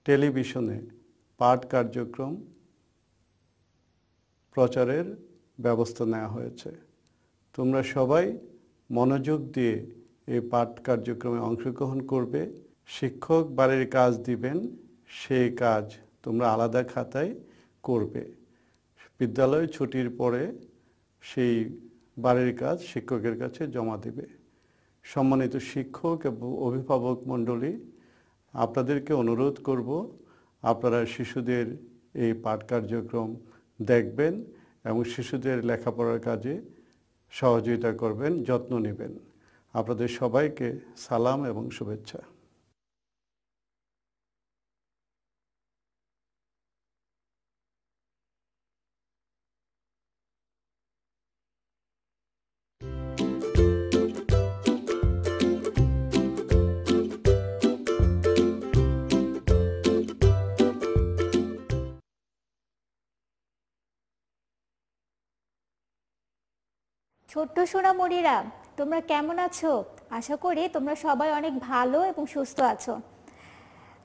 টেলিভিশনে পাঠ কার্যক্রম প্রচারের ব্যবস্থা নেওয়া হয়েছে। তোমরা সবাই মনোযোগ দিয়ে এই পাঠ কার্যক্রমে অংশগ্রহণ করবে। শিক্ষক বাড়ির কাজ দিবেন, সেই কাজ তোমরা আলাদা খাতায় করবে। বিদ্যালয় ছুটির পরে সেই বাড়ির কাজ শিক্ষকের কাছে জমা দেবে। সম্মানিত শিক্ষক এবং অভিভাবক মণ্ডলী, আপনাদেরকে অনুরোধ করব আপনারা শিশুদের এই পাঠ কার্যক্রম দেখবেন এবং শিশুদের লেখাপড়ার কাজে সহযোগিতা করবেন, যত্ন নেবেন। আপনাদের সবাইকে সালাম এবং শুভেচ্ছা। ছোট্ট সোনামণিরা, তোমরা কেমন আছো? আশা করি তোমরা সবাই অনেক ভালো এবং সুস্থ আছো।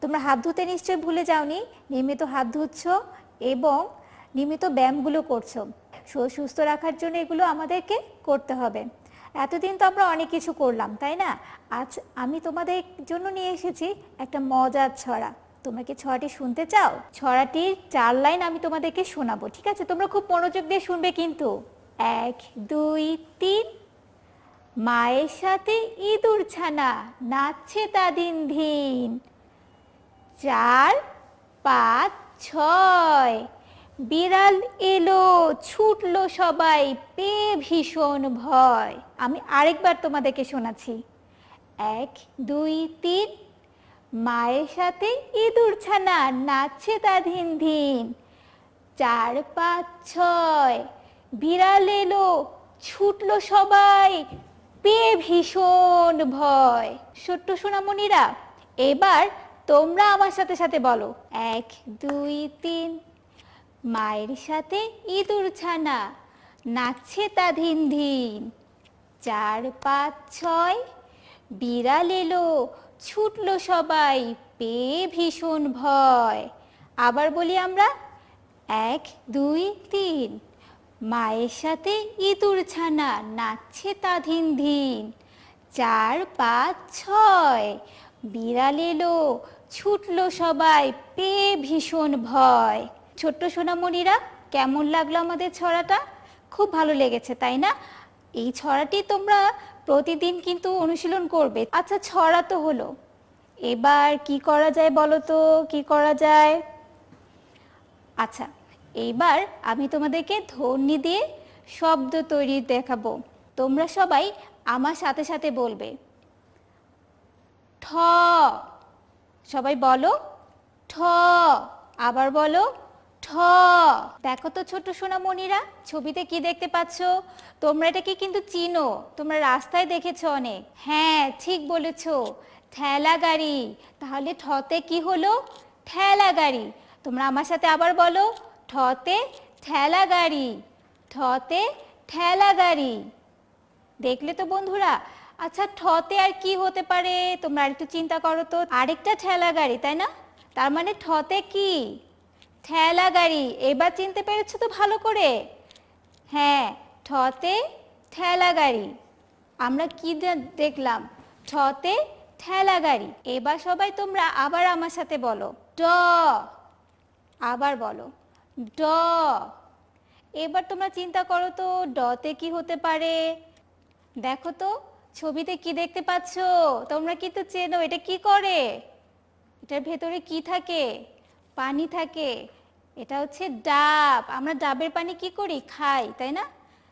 তোমরা হাত ধুতে নিশ্চয়ই ভুলে যাওনি। নিয়মিত হাত ধুচ্ছ এবং নিয়মিত ব্যায়ামগুলো করছো। সুস্থ রাখার জন্য এগুলো আমাদেরকে করতে হবে। এতদিন তো আমরা অনেক কিছু করলাম, তাই না? আজ আমি তোমাদের জন্য নিয়ে এসেছি একটা মজার ছড়া। তোমরা কি ছড়াটি শুনতে চাও? ছড়াটির 4 লাইন আমি তোমাদেরকে শোনাবো, ঠিক আছে? তোমরা খুব মনোযোগ দিয়ে শুনবে কিন্তু। 1, 2, 3। মায়ের সাথে ইঁদুর ছানা নাচছে তা দিন দিন। 4, 5, 6। বিড়াল এলো ছুটলো সবাই পেয়ে ভীষণ ভয়। আমি আরেকবার তোমাদেরকে শোনাচ্ছি। 1, 2, 3। মায়ের সাথে ইঁদুর ছানা নাচছে তা দিন দিন। 4, 5, 6। বিড়াল এলো ছুটলো সবাই পেয়ে ভীষণ ভয়। ছোট্ট সোনামণিরা, এবার তোমরা আমার সাথে সাথে বলো। 1, 2, 3। মায়ের সাথে ইঁদুর ছানা নাচছে তা দিন দিন। 4, 5, 6। বিড়াল এলো ছুটলো সবাই পেয়ে ভীষণ ভয়। আবার বলি আমরা। 1, 2, 3। মায়ের সাথে ইঁদুর ছানা নাচছে তা দিন দিন। 4, 5, 6। বিড়াল এলো ছুটলো সবাই পেয়ে ভীষণ ভয়। ছোট্ট সোনামণিরা, কেমন লাগলো আমাদের ছড়াটা? খুব ভালো লেগেছে, তাই না? এই ছড়াটি তোমরা প্রতিদিন কিন্তু অনুশীলন করবে। আচ্ছা, ছড়া তো হলো, এবার কি করা যায় বলো তো? কি করা যায়? আচ্ছা, এইবার আমি তোমাদেরকে ধ্বনি দিয়ে শব্দ তৈরি দেখাবো। তোমরা সবাই আমার সাথে সাথে বলবে। ঠ। সবাই বলো ঠ। আবার বলো ঠ। দেখো তো ছোট্ট সোনামণিরা, ছবিতে কি দেখতে পাচ্ছ? তোমরা এটাকে কিন্তু চিনো, তোমরা রাস্তায় দেখেছো অনেক। হ্যাঁ, ঠিক বলেছো, ঠেলা গাড়ি। তাহলে ঠতে কি হলো? ঠেলা গাড়ি। তোমরা আমার সাথে আবার বলো। ঠতে ঠেলা গাড়ি। ঠতে ঠেলা গাড়ি। দেখলে তো বন্ধুরা? আচ্ছা, ঠতে আর কি হতে পারে? তোমরা আরেকটু চিন্তা করো তো। আরেকটা ঠেলা গাড়ি, তাই না? তার মানে ঠতে কি? ঠেলা গাড়ি। এবার চিনতে পেরেছো তো ভালো করে? হ্যাঁ, ঠতে ঠেলা গাড়ি। আমরা কি দেখলাম? ঠতে ঠেলা গাড়ি। এবার সবাই তোমরা আবার আমার সাথে বলো। ড। আবার বলো ড। এবার তোমরা চিন্তা করো তো, ডতে কি হতে পারে? দেখো তো ছবিতে কি দেখতে পাচ্ছ? তোমরা কিন্তু চেনো, এটা কি করে? এটার ভেতরে কি থাকে? পানি থাকে। এটা হচ্ছে ডাব। আমরা ডাবের পানি কি করি? খাই, তাই না?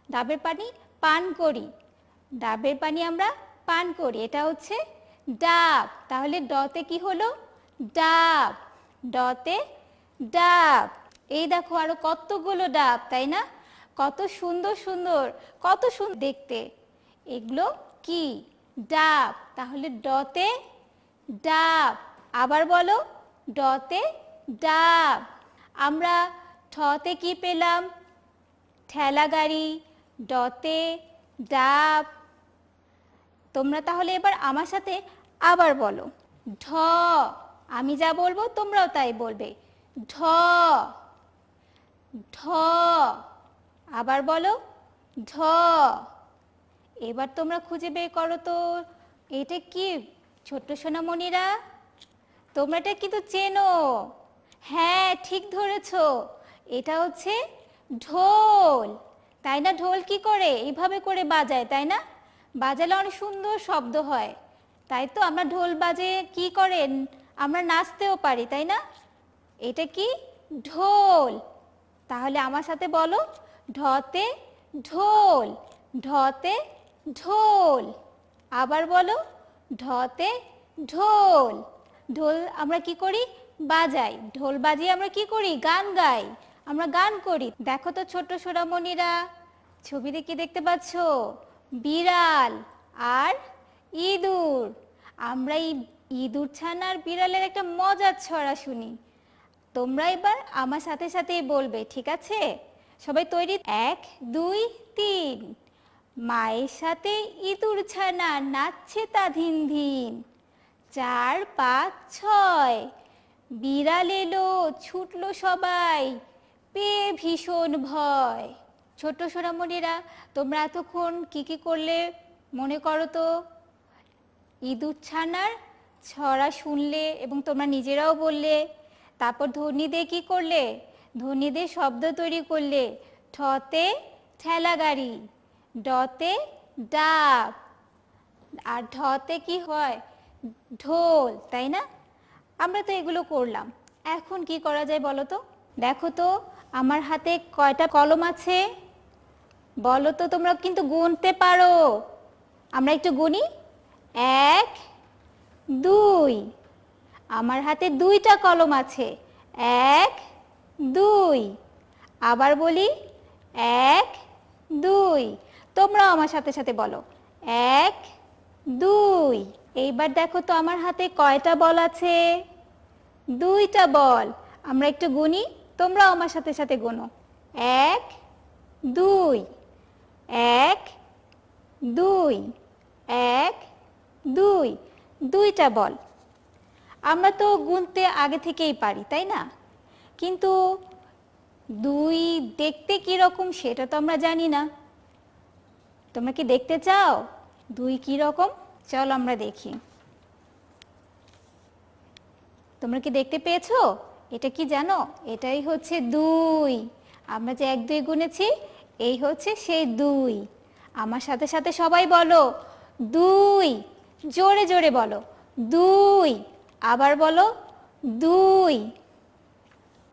ডাবের পানি পান করি। ডাবের পানি আমরা পান করি। এটা হচ্ছে ডাব। তাহলে ডতে কি হলো? ডাব। ডতে ডাব। এই দেখো আরো কতগুলো ডাব, তাই না? কত সুন্দর সুন্দর, কত সুন্দর দেখতে। এগুলো কি? ডাব। তাহলে ডতে ডাব। আবার বলো, ডতে ডাব। আমরা ঠতে কি পেলাম? ঠেলা গাড়ি। ডতে ডাব। তোমরা তাহলে এবার আমার সাথে আবার বলো। ঢ। আমি যা বলবো তোমরাও তাই বলবে। ঢ, ঢ। আবার বলো, ঢ। এবার তোমরা খুঁজে বের করো তো এটা কি ছোট্ট সোনামণিরা, তোমরা এটা কিন্তু চেনো। হ্যাঁ, ঠিক ধরেছো, এটা হচ্ছে ঢোল, তাই না? ঢোল কি করে? এইভাবে করে বাজায়, তাই না? বাজালে অনেক সুন্দর শব্দ হয়, তাই তো আমরা ঢোল বাজে কি করেন, আমরা নাচতেও পারি, তাই না? এটা কি? ঢোল। তাহলে আমার সাথে বলো, ঢতে ঢোল, ঢতে ঢোল। আবার বলো, ঢতে ঢোল। ঢোল আমরা কি করি? বাজাই। ঢোল বাজিয়ে আমরা কি করি? গান গাই, আমরা গান করি। দেখো তো ছোট্ট সোনামণিরা, ছবিতে কি দেখতে পাচ্ছ? বিড়াল আর ইঁদুর। আমরা এই ইঁদুর ছানার বিড়ালের একটা মজার ছড়া শুনি, তোমরা এবার আমার সাথে সাথেই বলবে, ঠিক আছে? সবাই তৈরি? 1 2 3। মায়ের সাথে ইঁদুর ছানা নাচছে তা ধিন ধিন। 4 5 6। বিড়াল এলো ছুটলো সবাই, পেয়ে ভীষণ ভয়। ছোট্ট সোনামণিরা, তোমরা এতক্ষণ কি কি করলে মনে করো তো? ইঁদুর ছানার ছড়া শুনলে এবং তোমরা নিজেরাও বললে, তারপর ধ্বনি দিয়ে কি করলে? ধ্বনি দিয়ে শব্দ তৈরি করলে। ঠতে ঠেলা গাড়ি, ডতে ডাব, আর ঢতে কি হয়? ঢোল, তাই না? আমরা তো এগুলো করলাম, এখন কি করা যায় বলো তো? দেখো তো আমার হাতে কয়টা কলম আছে, বলো তো। তোমরা কিন্তু গুনতে পারো, আমরা একটু গুনি। 1 2। আমার হাতে 2টা কলম আছে। 1 2। আবার বলি, 1 2। তোমরাও আমার সাথে সাথে বলো, 1 2। এইবার দেখো তো আমার হাতে কয়টা বল আছে? 2টা বল। আমরা একটু গুনি, তোমরাও আমার সাথে সাথে গোনো। 1 2। 1 2। 1 2। 2টা বল। আমরা তো গুনতে আগে থেকেই পারি, তাই না? কিন্তু 2 দেখতে কি রকম সেটা তো আমরা জানি না। তোমরা কি দেখতে চাও 2 কি রকম? চলো আমরা দেখি। তোমরা কি দেখতে পেয়েছো? এটা কি জানো? এটাই হচ্ছে 2। আমরা যে 1 2 গুনেছি, এই হচ্ছে সেই 2। আমার সাথে সাথে সবাই বলো, 2। জোরে জোরে বলো, 2। আবার বলো, 2।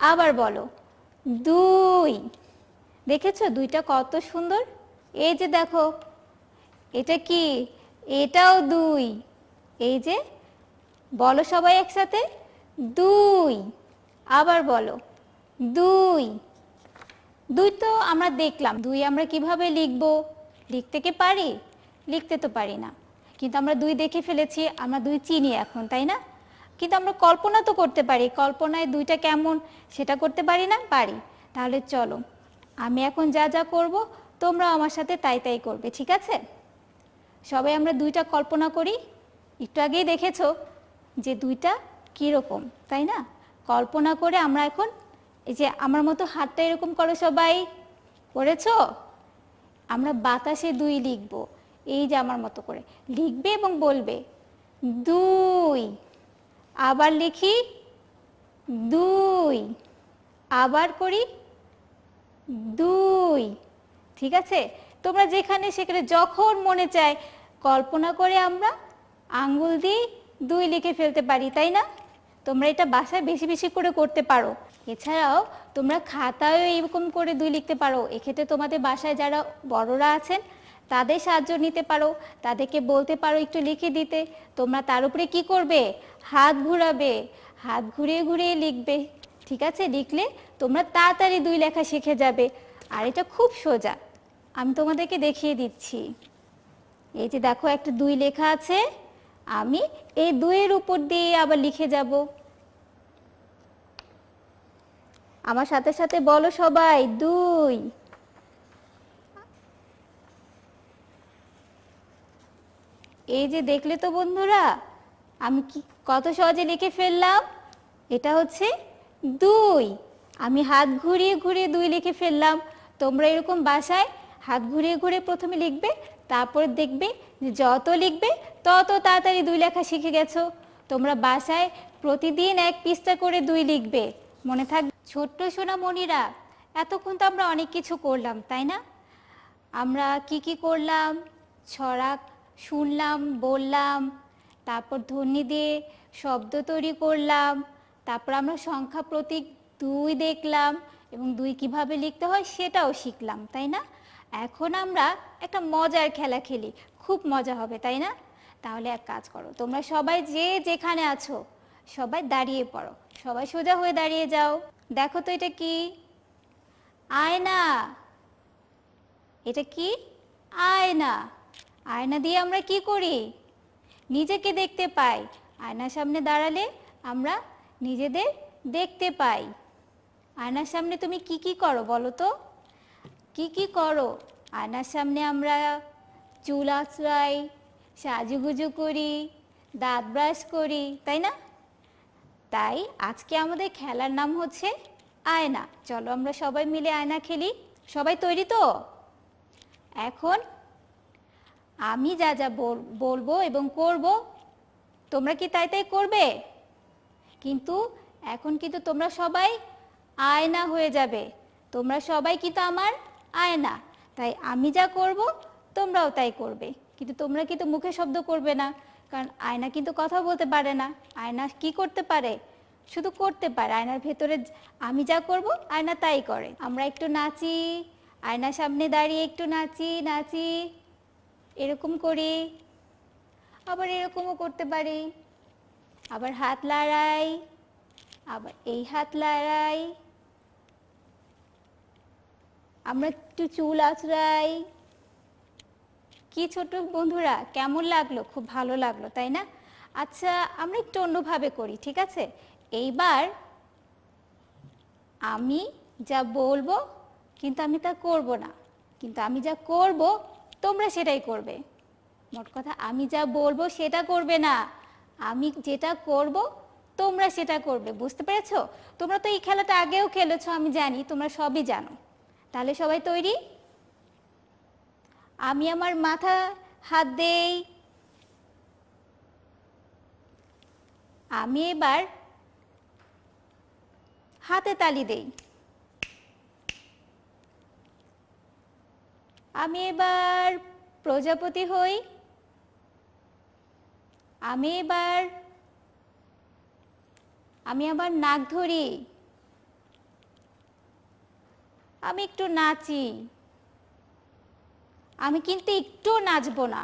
আবার বলো, 2। দেখেছো 2টা কত সুন্দর? এই যে দেখো, এটা কি? এটাও 2। এই যে, বলো সবাই একসাথে, 2। আবার বলো, 2। 2 তো আমরা দেখলাম, 2 আমরা কিভাবে লিখবো? লিখতে কি পারি? লিখতে তো পারি না, কিন্তু আমরা 2 দেখে ফেলেছি, আমরা 2 চিনি এখন, তাই না? কিন্তু আমরা কল্পনা তো করতে পারি, কল্পনায় 2টা কেমন সেটা করতে পারি না? পারি। তাহলে চলো, আমি এখন যা যা করব তোমরা আমার সাথে তাই তাই করবে, ঠিক আছে? সবাই আমরা 2টা কল্পনা করি। একটু আগেই দেখেছো যে 2টা কীরকম, তাই না? কল্পনা করে আমরা এখন, এই যে আমার মতো হাতটা এরকম করো, সবাই করেছো? আমরা বাতাসে 2 লিখবো, এই যে আমার মতো করে লিখবে এবং বলবে 2। আবার লিখি 2। আবার করি 2। ঠিক আছে? তোমরা যেখানে সেখানে যখন মনে চায় কল্পনা করে আমরা আঙ্গুল দিয়ে 2 লিখে ফেলতে পারি, তাই না? তোমরা এটা বাসায় বেশি বেশি করে করতে পারো। এছাড়াও তোমরা খাতায়ও এরকম করে 2 লিখতে পারো। এক্ষেত্রে তোমাদের বাসায় যারা বড়রা আছেন তাদের সাহায্য নিতে পারো, তাদেরকে বলতে পারো একটু লিখে দিতে। তোমরা তার উপরে কি করবে? হাত ঘুরাবে, হাত ঘুরিয়ে ঘুরিয়ে লিখবে, ঠিক আছে? লিখলে তোমরা তাড়াতাড়ি 2 লেখা শিখে যাবে। আর এটা খুব সোজা, আমি তোমাদেরকে দেখিয়ে দিচ্ছি। এই যে দেখো, একটা 2 লেখা আছে, আমি এই 2 এর উপর দিয়ে আবার লিখে যাব। আমার সাথে সাথে বলো সবাই, 2। এই যে দেখলে তো বন্ধুরা, আমি কত সহজে লিখে ফেললাম। এটা হচ্ছে 2। আমি হাত ঘুরিয়ে ঘুরিয়ে 2 লিখে ফেললাম। তোমরা এরকম বাসায় হাত ঘুরিয়ে ঘুরিয়ে প্রথমে লিখবে, তারপর দেখবে যে যত লিখবে তত তাড়াতাড়ি 2 লেখা শিখে গেছো। তোমরা বাসায় প্রতিদিন 1 পৃষ্ঠা করে 2 লিখবে, মনে থাকবে। ছোট্ট সোনামণিরা, এতক্ষণ তো আমরা অনেক কিছু করলাম, তাই না? আমরা কি করলাম? ছড়া শুনলাম, বললাম, তারপর ধ্বনি দিয়ে শব্দ তৈরি করলাম, তারপর আমরা সংখ্যা প্রতীক 2 দেখলাম এবং 2 কিভাবে লিখতে হয় সেটাও শিখলাম, তাই না? এখন আমরা একটা মজার খেলা খেলি, খুব মজা হবে, তাই না? তাহলে এক কাজ করো, তোমরা সবাই যে যেখানে আছো সবাই দাঁড়িয়ে পড়ো, সবাই সোজা হয়ে দাঁড়িয়ে যাও। দেখো তো এটা কি? আয়না। এটা কি? আয়না। আয়না দিয়ে আমরা কি করি? নিজেকে দেখতে পাই। আয়নার সামনে দাঁড়ালে আমরা নিজেদের দেখতে পাই। আয়নার সামনে তুমি কি করো বলো তো? কি করো? আয়নার সামনে আমরা চুল আঁচড়াই, সাজুগুজু করি, দাঁত ব্রাশ করি, তাই না? তাই আজকে আমাদের খেলার নাম হচ্ছে আয়না। চলো আমরা সবাই মিলে আয়না খেলি। সবাই তৈরি তো? এখন আমি যা যা বলবো এবং করব, তোমরা কি তাই তাই করবে? কিন্তু এখন কিন্তু তোমরা সবাই আয়না হয়ে যাবে। তোমরা সবাই কিন্তু আমার আয়না। তাই আমি যা করব তোমরাও তাই করবে, কিন্তু তোমরা কিন্তু মুখে শব্দ করবে না, কারণ আয়না কিন্তু কথা বলতে পারে না। আয়না কি করতে পারে? শুধু করতে পারে। আয়নার ভেতরে আমি যা করব আয়না তাই করে। আমরা একটু নাচি, আয়নার সামনে দাঁড়িয়ে একটু নাচি নাচি, এরকম করি, আবার এরকমও করতে পারি, আবার হাত লাড়াই, আবার এই হাত লাড়াই, আমরা একটু চুল আঁচড়াই। কি ছোট বন্ধুরা, কেমন লাগলো? খুব ভালো লাগলো, তাই না? আচ্ছা, আমরা একটু অন্যভাবে করি, ঠিক আছে? এইবার আমি যা বলবো কিন্তু আমি তা করব না, কিন্তু আমি যা করব তোমরা সেটাই করবে। মোট কথা, আমি যা বলবো সেটা করবে না, আমি যেটা করব তোমরা সেটা করবে। বুঝতে পেরেছো? তোমরা তো এই খেলাটা আগেও খেলেছো, আমি জানি, তোমরা সবই জানো। তাহলে সবাই তৈরি? আমি আমার মাথা হাত দেই। আমি এবার হাতে তালি দেই। আমি এবার প্রজাপতি হই। আমি আবার নাক ধরি। আমি একটু নাচি। আমি কিন্তু একটু নাচবো না।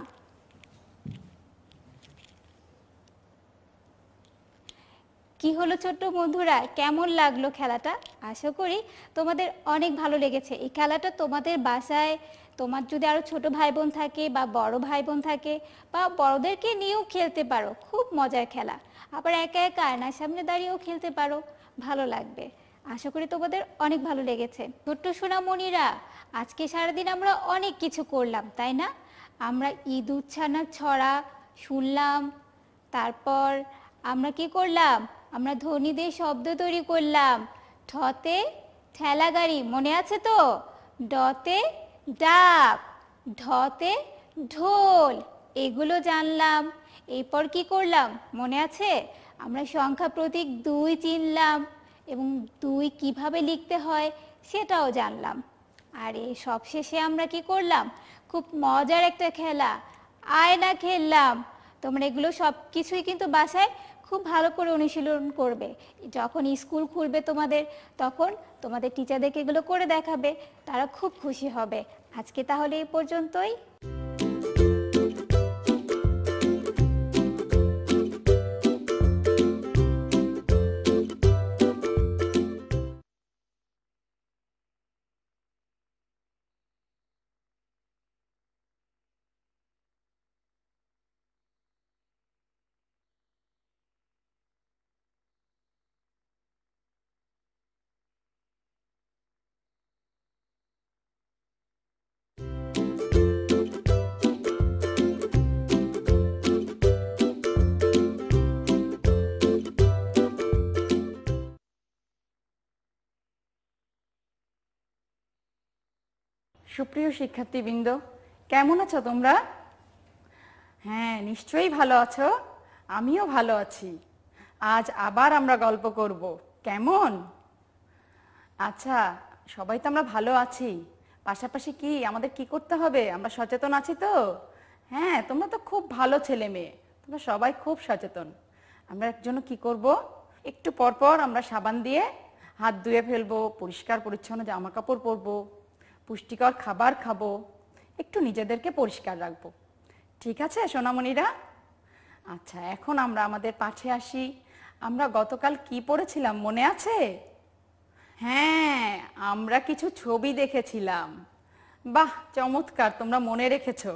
কি হলো ছোট্ট বন্ধুরা, কেমন লাগলো খেলাটা? আশা করি তোমাদের অনেক ভালো লেগেছে। এই খেলাটা তোমাদের বাসায়, তোমার যদি আরো ছোট ভাই বোন থাকে বা বড় ভাই বোন থাকে বা বড়দেরকে নিয়েও খেলতে পারো, খুব মজার খেলা। আবার একা একা আয়নার সামনে দাঁড়িয়েও খেলতে পারো, ভালো লাগবে। আশা করি তোমাদের অনেক ভালো লেগেছে। ছোট্ট সোনামণিরা, আজকে সারাদিন আমরা অনেক কিছু করলাম, তাই না? আমরা ইঁদুর ছানার ছড়া শুনলাম, তারপর আমরা কি করলাম? আমরা ধ্বনি দিয়ে শব্দ তৈরি করলাম। ঠতে ঠেলা গাড়ি, মনে আছে তো? ডতে ডাব, ঢতে ঢোল, এগুলো জানলাম। এরপর কি করলাম মনে আছে? আমরা সংখ্যা প্রতীক 2 চিনলাম এবং 2 কিভাবে লিখতে হয় সেটাও জানলাম। আর এই সবশেষে আমরা কি করলাম? খুব মজার একটা খেলা, আয়না খেললাম। তোমরা এগুলো সব কিছুই কিন্তু বাসায় খুব ভালো করে অনুশীলন করবে। যখন স্কুল খুলবে তোমাদের, তখন তোমাদের টিচারদেরকে এগুলো করে দেখাবে, তারা খুব খুশি হবে। আজকে তাহলে এই পর্যন্তই। সুপ্রিয় শিক্ষার্থীবৃন্দ, কেমন আছো তোমরা? হ্যাঁ, নিশ্চয়ই ভালো আছো। আমিও ভালো আছি। আজ আবার আমরা গল্প করব, কেমন? আচ্ছা, সবাই তো আমরা ভালো আছি, পাশাপাশি কি আমাদের কি করতে হবে? আমরা সচেতন আছি তো? হ্যাঁ, তোমরা তো খুব ভালো ছেলে মেয়ে, তোমরা সবাই খুব সচেতন। আমরা এর জন্য কি করব? একটু পর পর আমরা সাবান দিয়ে হাত ধুয়ে ফেলবো, পরিষ্কার পরিচ্ছন্ন জামা কাপড় পরবো, পুষ্টিকর খাবার খাবো, একটু নিজেদেরকে পরিষ্কার রাখবো। ঠিক আছে সোনামণিরা? আচ্ছা, এখন আমরা আমাদের পাঠে আসি। আমরা গতকাল কি পড়েছিলাম মনে আছে? হ্যাঁ, আমরা কিছু ছবি দেখেছিলাম। বাহ, চমৎকার, তোমরা মনে রেখেছো।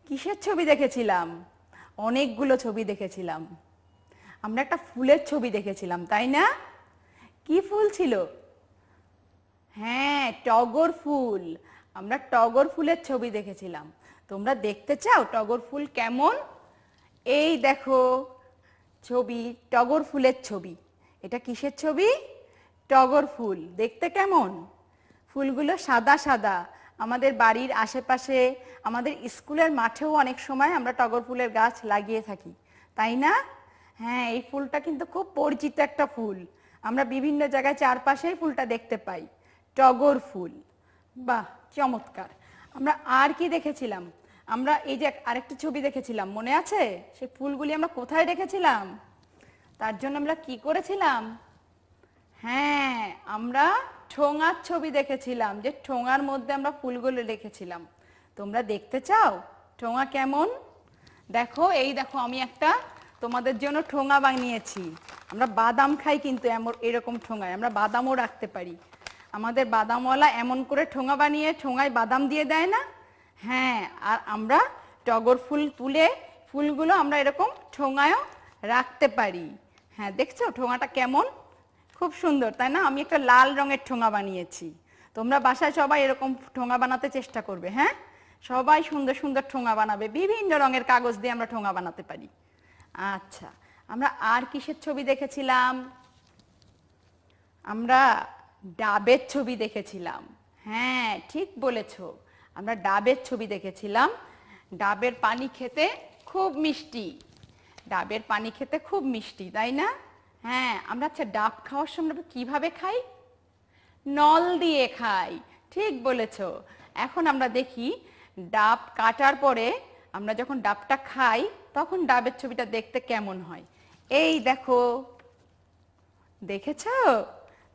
কিসের ছবি দেখেছিলাম? অনেকগুলো ছবি দেখেছিলাম। আমরা একটা ফুলের ছবি দেখেছিলাম, তাই না? কি ফুল ছিল? হ্যাঁ, টগর ফুল। আমরা টগর ফুলের ছবি দেখেছিলাম। তোমরা দেখতে চাও টগর ফুল কেমন? এই দেখো ছবি, টগর ফুলের ছবি। এটা কিসের ছবি? টগর ফুল। দেখতে কেমন? ফুলগুলো সাদা সাদা। আমাদের বাড়ির আশেপাশে, আমাদের স্কুলের মাঠেও অনেক সময় আমরা টগর ফুলের গাছ লাগিয়ে থাকি, তাই না? হ্যাঁ, এই ফুলটা কিন্তু খুব পরিচিত একটা ফুল। আমরা বিভিন্ন জায়গায় চারপাশেই ফুলটা দেখতে পাই, টগর ফুল। বাহ, চমৎকার। আমরা আর কি দেখেছিলাম? আমরা এই যে আরেকটি ছবি দেখেছিলাম, মনে আছে? সেই ফুলগুলি আমরা কোথায় রেখেছিলাম? তার জন্য আমরা কি করেছিলাম? হ্যাঁ, আমরা ঠোঙার ছবি দেখেছিলাম, যে ঠোঙার মধ্যে আমরা ফুলগুলো রেখেছিলাম। তোমরা দেখতে চাও ঠোঙা কেমন? দেখো, এই দেখো, আমি একটা তোমাদের জন্য ঠোঙা বানিয়েছি। আমরা বাদাম খাই কিন্তু এরকম ঠোঙায় আমরা বাদামও রাখতে পারি। আমাদের বাদামওয়ালা এমন করে ঠোঙা বানিয়ে ঠোঙায় বাদাম দিয়ে দেয় না? হ্যাঁ, আর আমরা টগর ফুল তুলে ফুলগুলো আমরা এরকম ঠোঙায়ও রাখতে পারি। হ্যাঁ, দেখছো ঠোঙাটা কেমন? খুব সুন্দর, তাই না? আমি একটা লাল রঙের ঠোঙা বানিয়েছি। তোমরা বাসায় সবাই এরকম ঠোঙা বানাতে চেষ্টা করবে। হ্যাঁ, সবাই সুন্দর সুন্দর ঠোঙা বানাবে। বিভিন্ন রঙের কাগজ দিয়ে আমরা ঠোঙা বানাতে পারি। আচ্ছা, আমরা আর কিসের ছবি দেখেছিলাম? আমরা ডাবের ছবি দেখেছিলাম। হ্যাঁ, ঠিক বলেছ, আমরা ডাবের ছবি দেখেছিলাম। ডাবের পানি খেতে খুব মিষ্টি। ডাবের পানি খেতে খুব মিষ্টি, তাই না? হ্যাঁ, আমরা আচ্ছা ডাব খাওয়ার সময় আমরা কিভাবে খাই? নল দিয়ে খাই। ঠিক বলেছ। এখন আমরা দেখি ডাব কাটার পরে আমরা যখন ডাবটা খাই তখন ডাবের ছবিটা দেখতে কেমন হয়। এই দেখো, দেখেছো?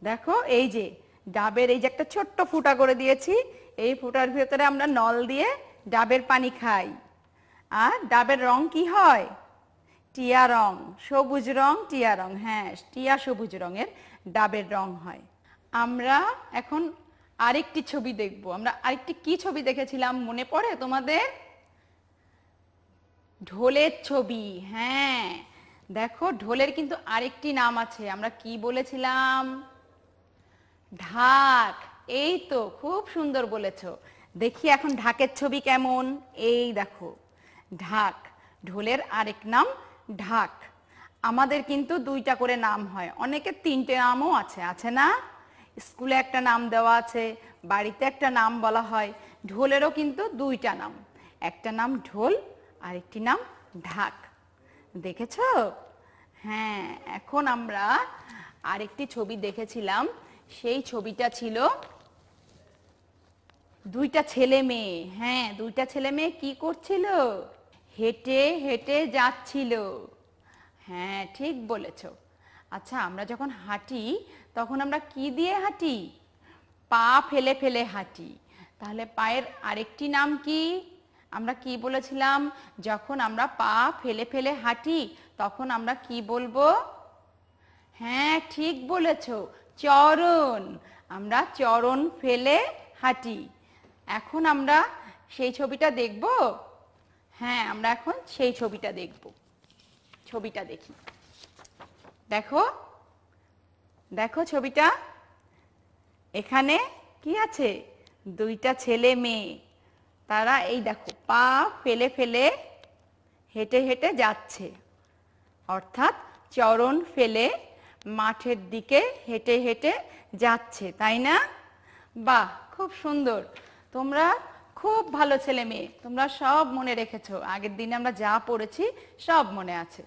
দেখো, এই যে ডাবের এই যে একটা ছোট্ট ফুটা করে দিয়েছি, এই ফুটার ভেতরে আমরা নল দিয়ে ডাবের পানি খাই। আর ডাবের রং কি হয়? টিয়া রং, সবুজ রং, টিয়া রং। হ্যাঁ, টিয়া সবুজ রঙের ডাবের রং হয়। আমরা এখন আরেকটি ছবি দেখব। আমরা আরেকটি কি ছবি দেখেছিলাম মনে পড়ে তোমাদের? ঢোলের ছবি। হ্যাঁ, দেখো, ঢোলের কিন্তু আরেকটি নাম আছে। আমরা কি বলেছিলাম? ঢাক। এই তো, খুব সুন্দর বলেছ। দেখি এখন ঢাকের ছবি কেমন? এই দেখো, ঢাক। ঢোলের আরেক নাম ঢাক। আমাদের কিন্তু দুইটা করে নাম হয়, অনেকের তিনটে নামও আছে, আছে না? স্কুলে একটা নাম দেওয়া আছে, বাড়িতে একটা নাম বলা হয়। ঢোলেরও কিন্তু দুইটা নাম, একটা নাম ঢোল, আরেকটি নাম ঢাক। দেখেছো? হ্যাঁ, এখন আমরা আরেকটি ছবি দেখেছিলাম। সেই ছবিটা ছিল দুইটা ছেলে মেয়ে। হ্যাঁ, দুইটা ছেলে মেয়ে কি করছিল? হেঁটে হেঁটে যাচ্ছিল। হ্যাঁ, ঠিক বলেছ। আচ্ছা, আমরা যখন হাঁটি তখন আমরা কি দিয়ে হাঁটি? পা ফেলে ফেলে হাঁটি। তাহলে পায়ের আরেকটি নাম কি? আমরা কি বলেছিলাম? যখন আমরা পা ফেলে ফেলে হাঁটি তখন আমরা কি বলবো? হ্যাঁ, ঠিক বলেছ, চরণ। আমরা চরণ ফেলে হাঁটি। এখন আমরা সেই ছবিটা দেখব। হ্যাঁ, আমরা এখন সেই ছবিটা দেখব। ছবিটা দেখি। দেখো, দেখো ছবিটা। এখানে কি আছে? দুইটা ছেলে মেয়ে। তারা এই দেখো পা ফেলে ফেলে হেঁটে হেঁটে যাচ্ছে, অর্থাৎ চরণ ফেলে মাঠের দিকে হেঁটে হেঁটে যাচ্ছে, তাই না? বাহ, খুব সুন্দর। তোমরা খুব ভালো ছেলে মেয়ে, তোমরা সব মনে রেখেছো, আগের দিনে আমরা যা পড়েছি সব মনে আছে।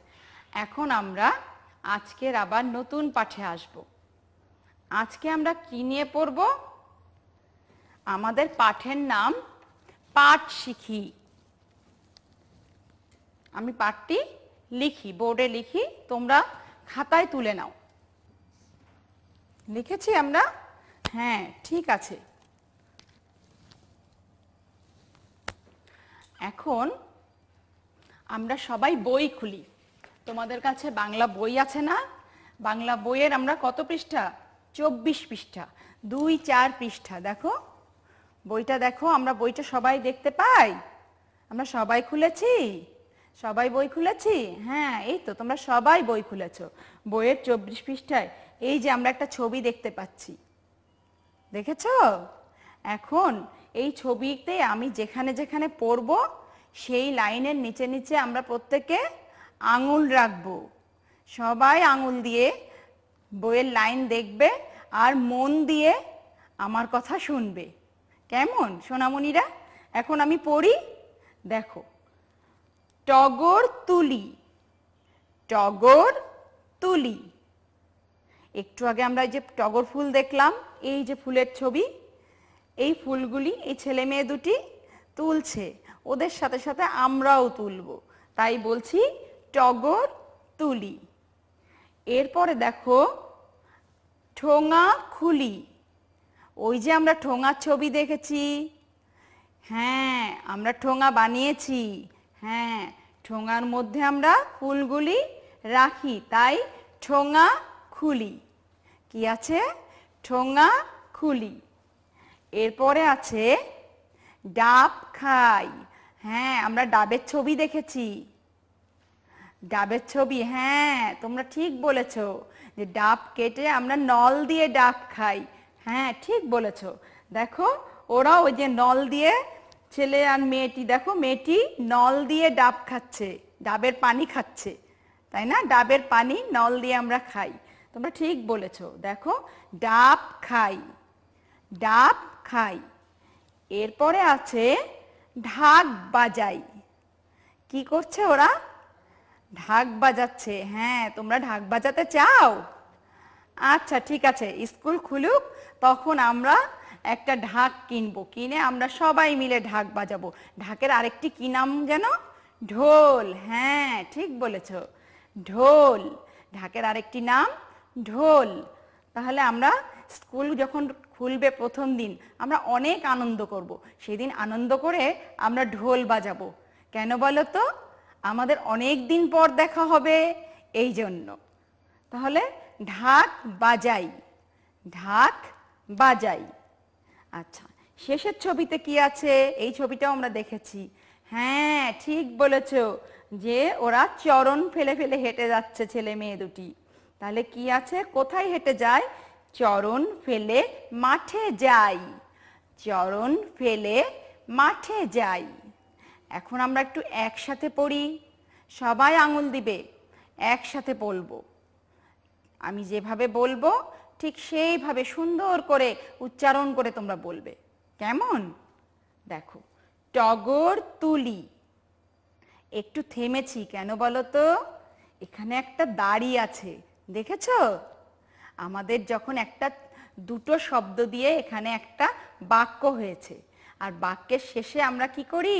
এখন আমরা আজকের আবার নতুন পাঠে আসব। আজকে আমরা কি নিয়ে পড়ব? আমাদের পাঠের নাম পাঠ শিখি। আমি পাঠটি লিখি, বোর্ডে লিখি, তোমরা খাতায় তুলে নাও। লিখেছি আমরা? হ্যাঁ, ঠিক আছে। এখন আমরা সবাই বই খুলি। তোমাদের কাছে বাংলা বই আছে না? বাংলা বইয়ের আমরা কত পৃষ্ঠা? 24 পৃষ্ঠা, 2-4 পৃষ্ঠা। দেখো বইটা, দেখো আমরা বইটা সবাই দেখতে পাই। আমরা সবাই খুলেছি? সবাই বই খুলেছি? হ্যাঁ, এই তো তোমরা সবাই বই খুলেছো। বইয়ের 24 পৃষ্ঠায় এই যে আমরা একটা ছবি দেখতে পাচ্ছি, দেখেছো? এখন এই ছবিতে আমি যেখানে যেখানে পড়ব সেই লাইনের নিচে নিচে আমরা প্রত্যেকে আঙুল রাখবো। সবাই আঙুল দিয়ে বইয়ের লাইন দেখবে আর মন দিয়ে আমার কথা শুনবে। কেমন সোনামণিরা? এখন আমি পড়ি, দেখো। টগর তুলি, টগর তুলি। একটু আগে আমরা এই যে টগর ফুল দেখলাম, এই যে ফুলের ছবি, এই ফুলগুলি এই ছেলে মেয়ে দুটি তুলছে, ওদের সাথে সাথে আমরাও তুলবো, তাই বলছি টগর তুলি। এরপরে দেখো ঠোঙা খুলি। ওই যে আমরা ঠোঙার ছবি দেখেছি, হ্যাঁ আমরা ঠোঙা বানিয়েছি। হ্যাঁ, ঠোঙার মধ্যে আমরা ফুলগুলি রাখি, তাই ঠোঙা খুলি। কি আছে? ঠোঙা খুলি। এরপরে আছে ডাব খাই। হ্যাঁ, আমরা ডাবের ছবি দেখেছি। ডাবের ছবি, হ্যাঁ তোমরা ঠিক বলেছো যে ডাব কেটে আমরা নল দিয়ে ডাব খাই। হ্যাঁ, ঠিক বলেছো। দেখো ওরা ওই যে নল দিয়ে, ছেলে আর মেয়েটি, দেখো মেয়েটি নল দিয়ে ডাব খাচ্ছে, ডাবের পানি খাচ্ছে, তাই না? ডাবের পানি নল দিয়ে আমরা খাই। তোমরা ঠিক বলেছো। দেখো ডাব খাই, ডাব খাই। এরপরে আছে ঢাক বাজাই। কি করছে ওরা? ঢাক বাজাচ্ছে। হ্যাঁ, তোমরা ঢাক বাজাতে চাও? আচ্ছা ঠিক আছে, স্কুল খুলুক, তখন আমরা একটা ঢাক কিনবো, কিনে আমরা সবাই মিলে ঢাক বাজাবো। ঢাকের আরেকটি কি নাম যেন? ঢোল। হ্যাঁ, ঠিক বলেছো, ঢোল। ঢাকের আরেকটি নাম ঢোল। তাহলে আমরা স্কুল যখন খুলবে প্রথম দিন আমরা অনেক আনন্দ করব। সেদিন আনন্দ করে আমরা ঢোল বাজাবো। কেন বলো তো? আমাদের অনেক দিন পর দেখা হবে, এই জন্য। তাহলে ঢাক বাজাই, ঢাক বাজাই। আচ্ছা, শেষের ছবিতে কি আছে? এই ছবিটাও আমরা দেখেছি। হ্যাঁ, ঠিক বলেছো যে ওরা চরণ ফেলে ফেলে হেঁটে যাচ্ছে ছেলে মেয়ে দুটি। তাহলে কি আছে? কোথায় হেঁটে যায়? চরণ ফেলে মাঠে যাই, চরণ ফেলে মাঠে যাই। এখন আমরা একটু একসাথে পড়ি, সবাই আঙুল দিবে, একসাথে বলবো। আমি যেভাবে বলবো ঠিক সেইভাবে সুন্দর করে উচ্চারণ করে তোমরা বলবে। কেমন? দেখো, টগর তুলি। একটু থেমেছি কেন বলো তো? এখানে একটা দাড়ি আছে, দেখেছো? আমাদের যখন একটা দুটো শব্দ দিয়ে এখানে একটা বাক্য হয়েছে, আর বাক্যের শেষে আমরা কি করি?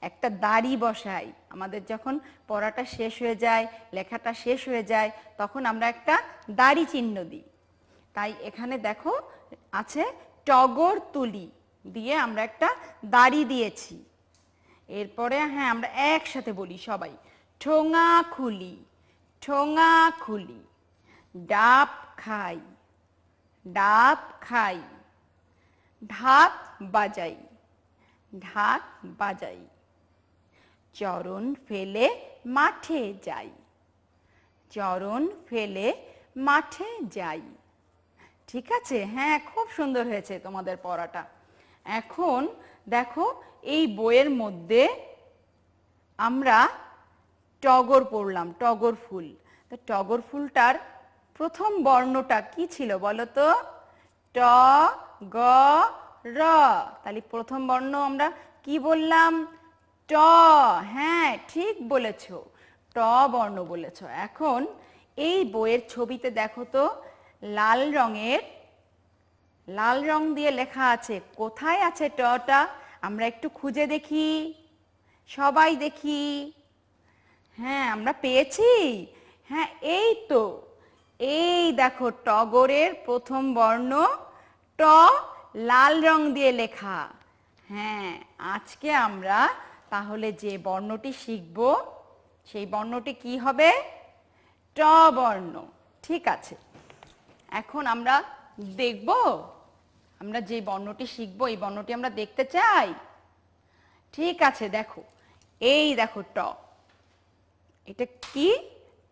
একটা দাড়ি বসাই। আমাদের যখন পড়াটা শেষ হয়ে যায়, লেখাটা শেষ হয়ে যায়, তখন আমরা একটা দাড়ি চিহ্ন দিই। তাই এখানে দেখো আছে টগর তুলি, দিয়ে আমরা একটা দাড়ি দিয়েছি। এরপরে হ্যাঁ, আমরা একসাথে বলি সবাই, ঠোঙা খুলি, ঠোঙা খুলি। ডাব খাই, ডাব খাই। ঢাক বাজাই, ঢাক বাজাই। চরণ ফেলে মাঠে যাই, চরণ ফেলে মাঠে যাই। ঠিক আছে? হ্যাঁ, খুব সুন্দর হয়েছে তোমাদের পড়াটা। এখন দেখো এই বইয়ের মধ্যে আমরা টগর পড়লাম, টগর ফুল। তো টগর ফুলটার প্রথম বর্ণটা কি ছিল বলো তো? ট গ র। তাহলে প্রথম বর্ণ আমরা কি বললাম? ট। হ্যাঁ, ঠিক বলেছো, ট বর্ণ বলেছো। এখন এই বইয়ের ছবিতে দেখো তো, লাল রং দিয়ে লেখা আছে। কোথায় আছে টটা? আমরা একটু খুঁজে দেখি, সবাই দেখি। হ্যাঁ, আমরা পেয়েছি। হ্যাঁ, এই তো, এই দেখো টগরের প্রথম বর্ণ ট, লাল রং দিয়ে লেখা। হ্যাঁ, আজকে আমরা তাহলে যে বর্ণটি শিখব সেই বর্ণটি কি হবে? ট বর্ণ। ঠিক আছে, এখন আমরা দেখব, আমরা যে বর্ণটি শিখব এই বর্ণটি আমরা দেখতে চাই। ঠিক আছে, দেখো, এই দেখো ট, এটা কি?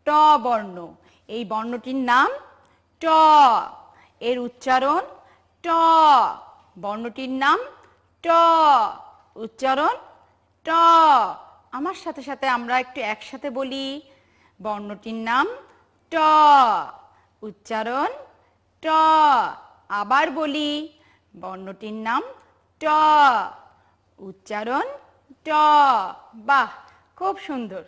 ট বর্ণ। এই বর্ণটির নাম ট, এর উচ্চারণ ট। বর্ণটির নাম ট, উচ্চারণ ট। আমার সাথে সাথে আমরা একটু একসাথে বলি, বর্ণটির নাম ট, উচ্চারণ ট। আবার বলি, বর্ণটির নাম ট, উচ্চারণ ট। বাহ, খুব সুন্দর।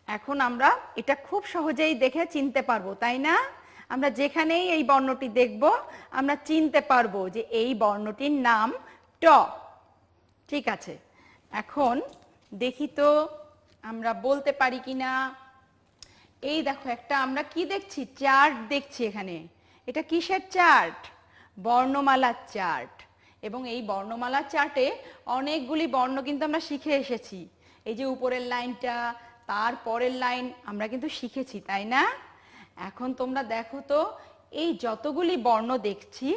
এখন আমরা এটা খুব সহজেই দেখে চিনতে পারবো, তাই না? আমরা যেখানেই এই বর্ণটি দেখব আমরা চিনতে পারবো যে এই বর্ণটির নাম ট। ঠিক আছে, এখন দেখি তো আমরা বলতে পারি কিনা। এই দেখো, একটা আমরা কি দেখছি? চার্ট দেখছি এখানে। এটা কিসের চার্ট? বর্ণমালার চার্ট। এবং এই বর্ণমালার চার্টে অনেকগুলি বর্ণ কিন্তু আমরা শিখে এসেছি। এই যে উপরের লাইনটা, তার পরের লাইন আমরা কিন্তু শিখেছি, তাই না? এখন তোমরা দেখো তো, এই যতগুলি বর্ণ দেখছি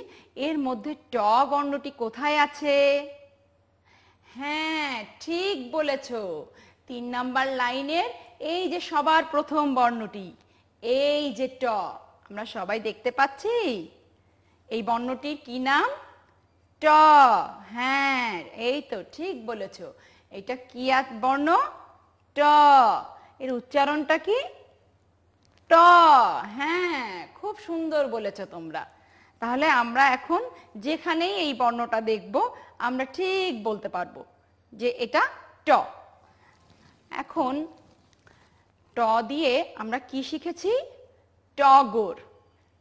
এর মধ্যে ট বর্ণটি কোথায় আছে? হ্যাঁ, ঠিক বলেছো, 3 নাম্বার লাইনের এই যে সবার প্রথম বর্ণটি, এই যে ট, আমরা সবাই দেখতে পাচ্ছি। এই বর্ণটির কি নাম? ট। হ্যাঁ, এই তো ঠিক বলেছো, এটা কি বর্ণ? ট। এর উচ্চারণটা কি? ট। হ্যাঁ, খুব সুন্দর বলেছো তোমরা। তাহলে আমরা এখন যেখানেই এই বর্ণটা দেখব আমরা ঠিক বলতে পারবো যে এটা ট। এখন ট দিয়ে আমরা কি শিখেছি? টগর।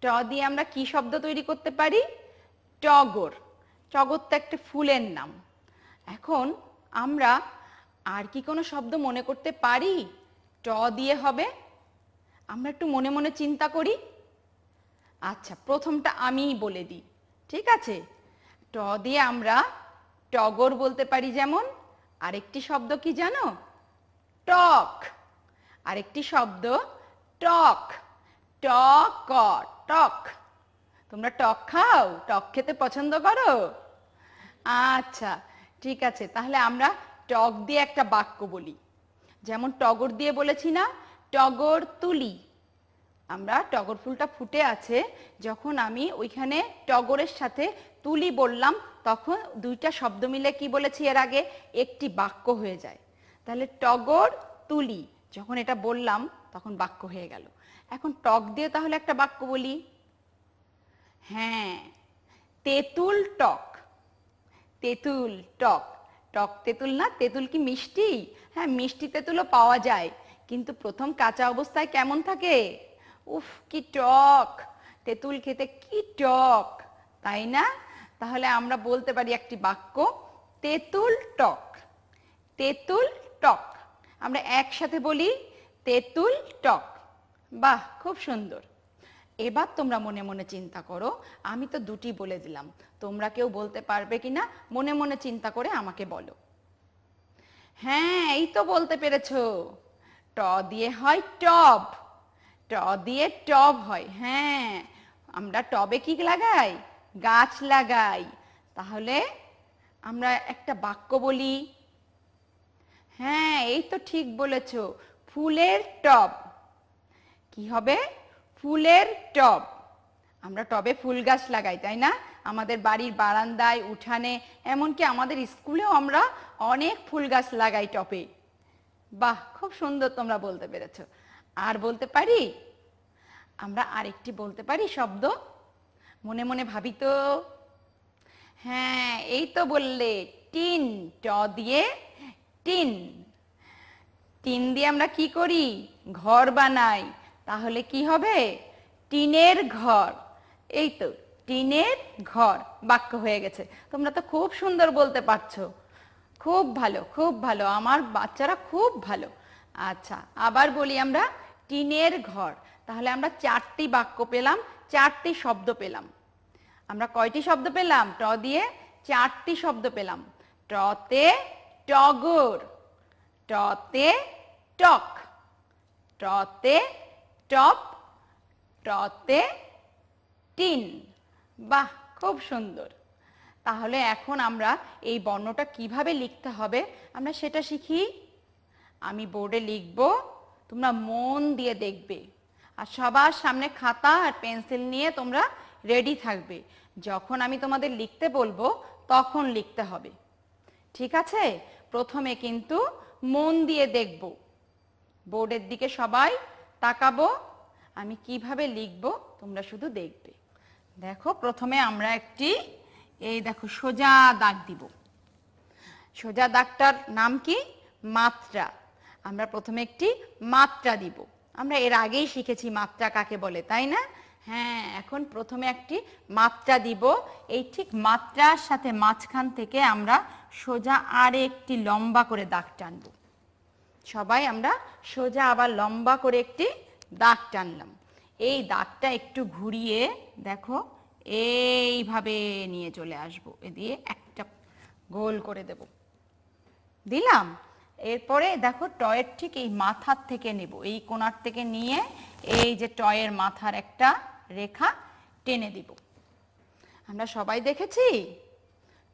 ট দিয়ে আমরা কি শব্দ তৈরি করতে পারি? টগর। টগর তো একটা ফুলের নাম। এখন আমরা আর কি কোনো শব্দ মনে করতে পারি ট দিয়ে হবে? আমরা একটু মনে মনে চিন্তা করি। আচ্ছা, প্রথমটা আমিই বলে দিই, ঠিক আছে? ট দিয়ে আমরা টগর বলতে পারি। যেমন আরেকটি শব্দ কি জানো? টক। আরেকটি শব্দ টক, টক, টক। তোমরা টক খাও? টক খেতে পছন্দ করো? আচ্ছা, ঠিক আছে, তাহলে আমরা টক দিয়ে একটা বাক্য বলি। যেমন টগর দিয়ে বলেছি না, টগর তুলি। আমরা টগর ফুলটা ফুটে আছে, যখন আমি ওইখানে টগরের সাথে তুলি বললাম তখন দুইটা শব্দ মিলে কি বলেছি এর আগে? একটি বাক্য হয়ে যায়। তাহলে টগর তুলি, যখন এটা বললাম তখন বাক্য হয়ে গেল। এখন টক দিয়ে তাহলে একটা বাক্য বলি। হ্যাঁ, তেঁতুল টক। তেঁতুল টক, টক তেঁতুল না? তেঁতুল কি মিষ্টি? হ্যাঁ, মিষ্টি তেঁতুলও পাওয়া যায়, কিন্তু প্রথম কাঁচা অবস্থায় কেমন থাকে? উফ, কি টক! তেঁতুল খেতে কি টক, তাই না? তাহলে আমরা বলতে পারি একটি বাক্য, তেঁতুল টক। তেঁতুল টক, আমরা একসাথে বলি, তেঁতুল টক। বাহ, খুব সুন্দর। এবার তোমরা মনে মনে চিন্তা করো, আমি তো দুটি বলে দিলাম, তোমরা কেউ বলতে পারবে কিনা মনে মনে চিন্তা করে আমাকে বলো। হ্যাঁ, এই তো বলতে পেরেছো, ট দিয়ে হয় টব। ট দিয়ে টব হয়। হ্যাঁ, আমরা টবে কি লাগাই? গাছ লাগাই। তাহলে আমরা একটা বাক্য বলি। হ্যাঁ, এই তো ঠিক বলেছো, ফুলের টব। কি হবে? ফুলের টব। আমরা টবে ফুল গাছ লাগাই, তাই না? আমাদের বাড়ির বারান্দায়, উঠানে, এমনকি আমাদের স্কুলেও আমরা অনেক ফুল গাছ লাগাই টবে। বাহ, খুব সুন্দর তোমরা বলতে পেরেছো। আর বলতে পারি, আমরা আরেকটি বলতে পারি শব্দ, মনে মনে ভাবি তো। হ্যাঁ, এই তো বললে, টিন, ট দিয়ে টিন। টিন দিয়ে আমরা কি করি? ঘর বানাই। তাহলে কি হবে? টিনের ঘর। এই তো, টিনের ঘর বাক্য হয়ে গেছে। তোমরা তো খুব সুন্দর বলতে পারছো। খুব ভালো, খুব ভালো, আমার বাচ্চারা খুব ভালো। আচ্ছা, আবার বলি আমরা, টিনের ঘর। তাহলে আমরা 4টি বাক্য পেলাম, 4টি শব্দ পেলাম। আমরা কয়টি শব্দ পেলাম? ট দিয়ে 4টি শব্দ পেলাম। টতে টগর, টতে টক, টতে টপ, টতে টিন। বাহ, খুব সুন্দর। তাহলে এখন আমরা এই বর্ণটা কিভাবে লিখতে হবে আমরা সেটা শিখি। আমি বোর্ডে লিখব, তোমরা মন দিয়ে দেখবে, আর সবার সামনে খাতা আর পেন্সিল নিয়ে তোমরা রেডি থাকবে। যখন আমি তোমাদের লিখতে বলবো তখন লিখতে হবে, ঠিক আছে? প্রথমে কিন্তু মন দিয়ে দেখব, বোর্ডের দিকে সবাই তাকাবো, আমি কিভাবে লিখব তোমরা শুধু দেখবে। দেখো, প্রথমে আমরা একটি, এই দেখো, সোজা দাগ দিব। সোজা দাগটার নাম কি? মাত্রা। আমরা প্রথমে একটি মাত্রা দিব। আমরা এর আগেই শিখেছি মাত্রা কাকে বলে, তাই না? হ্যাঁ, এখন প্রথমে একটি মাত্রা দিব। এই ঠিক মাত্রার সাথে মাঝখান থেকে আমরা সোজা আর একটি লম্বা করে দাগ টানবো। সবাই আমরা সোজা আবার লম্বা করে একটি দাগ টানলাম। এই দাগটা একটু ঘুরিয়ে দেখো এইভাবে নিয়ে চলে আসবো, এ দিয়ে একটা গোল করে দেব, দিলাম। এরপরে দেখো টয়ের ঠিক এই মাথার থেকে নেব, এই কোণার থেকে নিয়ে এই যে টয়ের মাথার একটা রেখা টেনে দিব। আমরা সবাই দেখেছি?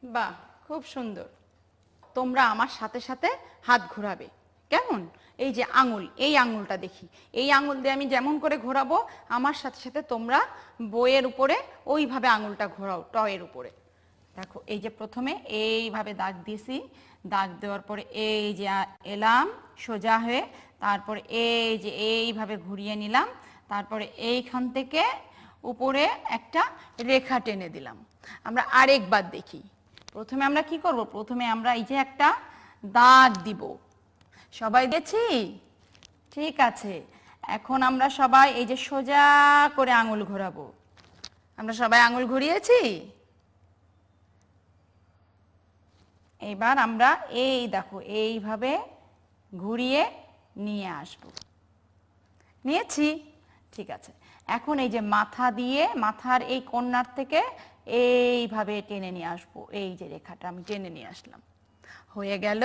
বাহ, খুব সুন্দর। তোমরা আমার সাথে সাথে হাত ঘোরাবে, কেমন? এই যে আঙুল, এই আঙুলটা দেখি, এই আঙুল দিয়ে আমি যেমন করে ঘোরাবো আমার সাথে সাথে তোমরা বইয়ের উপরে ওইভাবে আঙুলটা ঘোরাও, টয়ের উপরে। দেখো, এই যে প্রথমে এইভাবে দাগ দিয়েছি, দাগ দেওয়ার পরে এই যে এলাম সোজা হয়ে, তারপরে এই যে এইভাবে ঘুরিয়ে নিলাম, তারপরে এইখান থেকে উপরে একটা রেখা টেনে দিলাম। আমরা আরেকবার দেখি। প্রথমে আমরা কি করব? প্রথমে আমরা এই যে একটা দাগ দিব। সবাই দেখছি? ঠিক আছে। এখন আমরা সবাই এই যে সোজা করে আঙুল ঘোরাবো। আমরা সবাই আঙুল ঘুরিয়েছি। এবার আমরা এই দেখো এইভাবে ঘুরিয়ে নিয়ে আসব। নিয়েছি? ঠিক আছে। এখন এই যে মাথা দিয়ে মাথার এই কোণার থেকে এইভাবে টেনে নিয়ে আসবো। এই যে রেখাটা আমি টেনে নিয়ে আসলাম, হয়ে গেল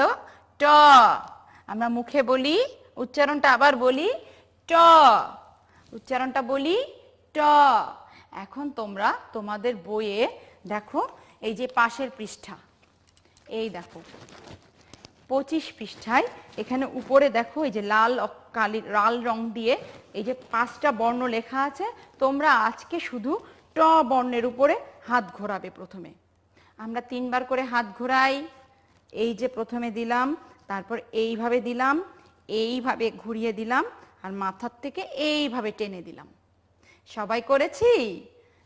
ট। আমরা মুখে বলি, উচ্চারণটা আবার বলি, ট। উচ্চারণটা বলি, ট। এখন তোমরা তোমাদের বইয়ে দেখো, এই যে পাশের পৃষ্ঠা, এই দেখো 25 পৃষ্ঠায় এখানে উপরে দেখো এই যে লাল রং দিয়ে এই যে 5টা বর্ণ লেখা আছে। তোমরা আজকে শুধু ট বর্ণের উপরে হাত ঘোরাবে। প্রথমে আমরা 3বার করে হাত ঘোরাই। এই যে প্রথমে দিলাম, তারপর এইভাবে দিলাম, এইভাবে ঘুরিয়ে দিলাম, আর মাথার থেকে এইভাবে টেনে দিলাম। সবাই করেছি?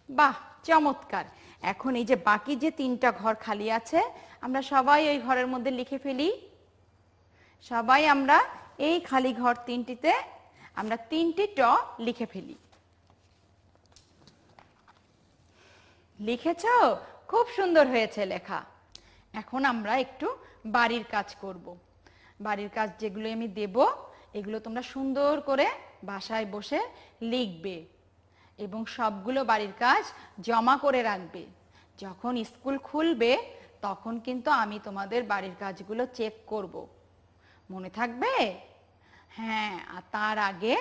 বাহ, চমৎকার। এখন এই যে বাকি যে 3টা ঘর খালি আছে, আমরা সবাই ওই ঘরের মধ্যে লিখে ফেলি। সবাই আমরা এই খালি ঘর 3টিতে আমরা 3টি ট লিখে ফেলি। লিখেছ? খুব সুন্দর হয়েছে লেখা। এখন আমরা একটু বাড়ির কাজ করব। বাড়ির কাজ যেগুলো আমি দেব, এগুলো তোমরা সুন্দর করে বাসায় বসে লিখবে এবং সবগুলো বাড়ির কাজ জমা করে রাখবে। যখন স্কুল খুলবে তখন কিন্তু আমি তোমাদের বাড়ির কাজগুলো চেক করব। মনে থাকবে? হ্যাঁ, আর তার আগে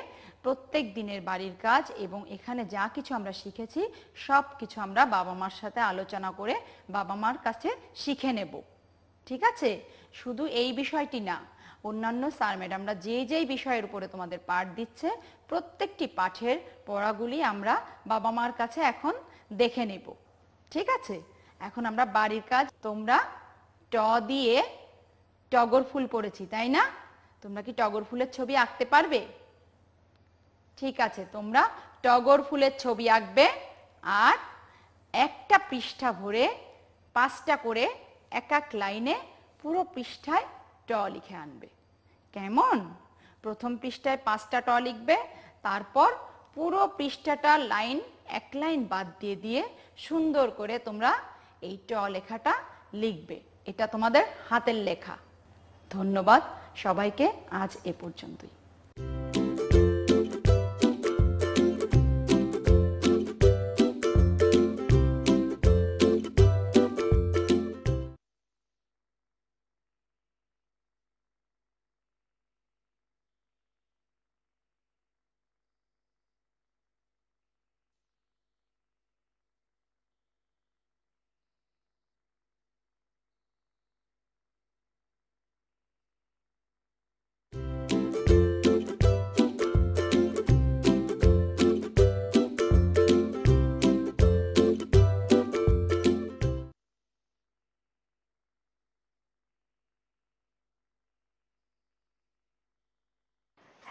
প্রত্যেক দিনের বাড়ির কাজ এবং এখানে যা কিছু আমরা শিখেছি সব কিছু আমরা বাবা মার সাথে আলোচনা করে বাবা মার কাছে শিখে নেব, ঠিক আছে? শুধু এই বিষয়টি না, অন্যান্য স্যার ম্যাডামরা যেই বিষয়ের উপরে তোমাদের পাঠ দিচ্ছে প্রত্যেকটি পাঠের পড়াগুলি আমরা বাবা মার কাছে এখন দেখে নেব, ঠিক আছে? এখন আমরা বাড়ির কাজ, তোমরা ট দিয়ে টগর ফুল পড়েছি, তাই না? তোমরা কি টগর ফুলের ছবি আঁকতে পারবে? ঠিক আছে, তোমরা টগর ফুলের ছবি আঁকবে আর একটা পৃষ্ঠা ভরে 5টা করে এক এক লাইনে পুরো পৃষ্ঠায় ট লিখে আনবে। কেমন? প্রথম পৃষ্ঠায় 5টা ট লিখবে, তারপর পুরো পৃষ্ঠাটা লাইন এক লাইন বাদ দিয়ে দিয়ে সুন্দর করে তোমরা এই ট লেখাটা লিখবে। এটা তোমাদের হাতের লেখা। ধন্যবাদ সবাইকে, আজ এ পর্যন্তই।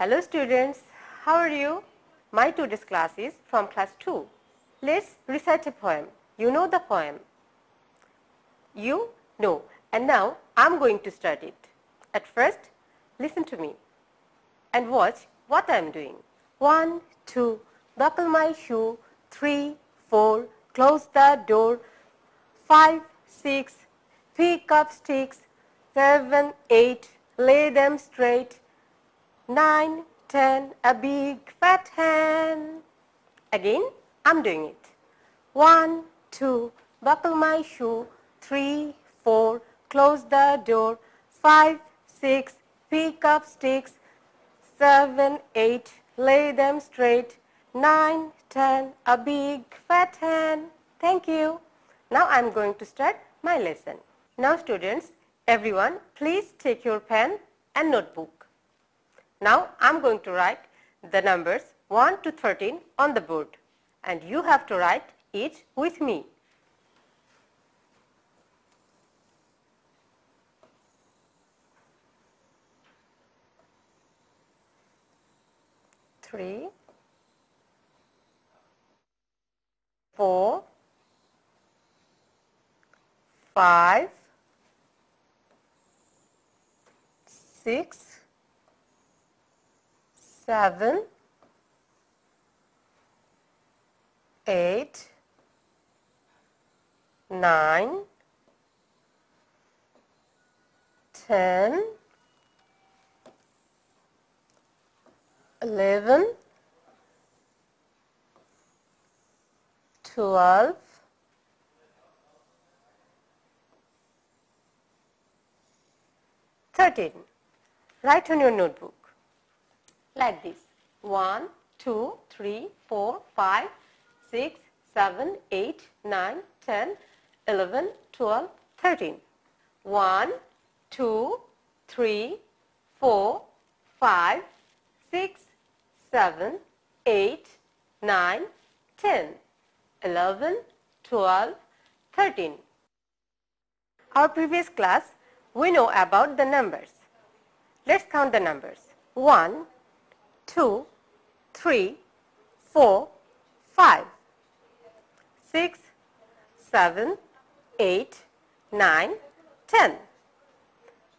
Hello students, how are you? My today's class is from class 2. Let's recite a poem. You know the poem? You know, and now I'm going to start it. At first, listen to me and watch what I'm doing. 1, 2, buckle my shoe. 3, 4, close the door. 5, 6, pick up sticks. 7, 8, lay them straight. 9, 10, a big fat hen. Again, I'm doing it. 1, 2, buckle my shoe. 3, 4, close the door. 5, 6, pick up sticks. 7, 8, lay them straight. 9, 10, a big fat hen. Thank you. Now I'm going to start my lesson. Now students, everyone, please take your pen and notebook. Now I'm going to write the numbers 1 to 13 on the board, and you have to write each with me. Three, 4, 5, 6, 7, 8, 9, 10, 11, 12, 13. Write on your notebook like this. 1, 2, 3, 4, 5, 6, 7, 8, 9, 10, 11, 12, 13. 1, 2, 3, 4, 5, 6, 7, 8, 9, 10, 11, 12, 13. Our previous class, we know about the numbers. Let's count the numbers. 1, 2, 3, 4, 5, 6, 7, 8, 9, 10.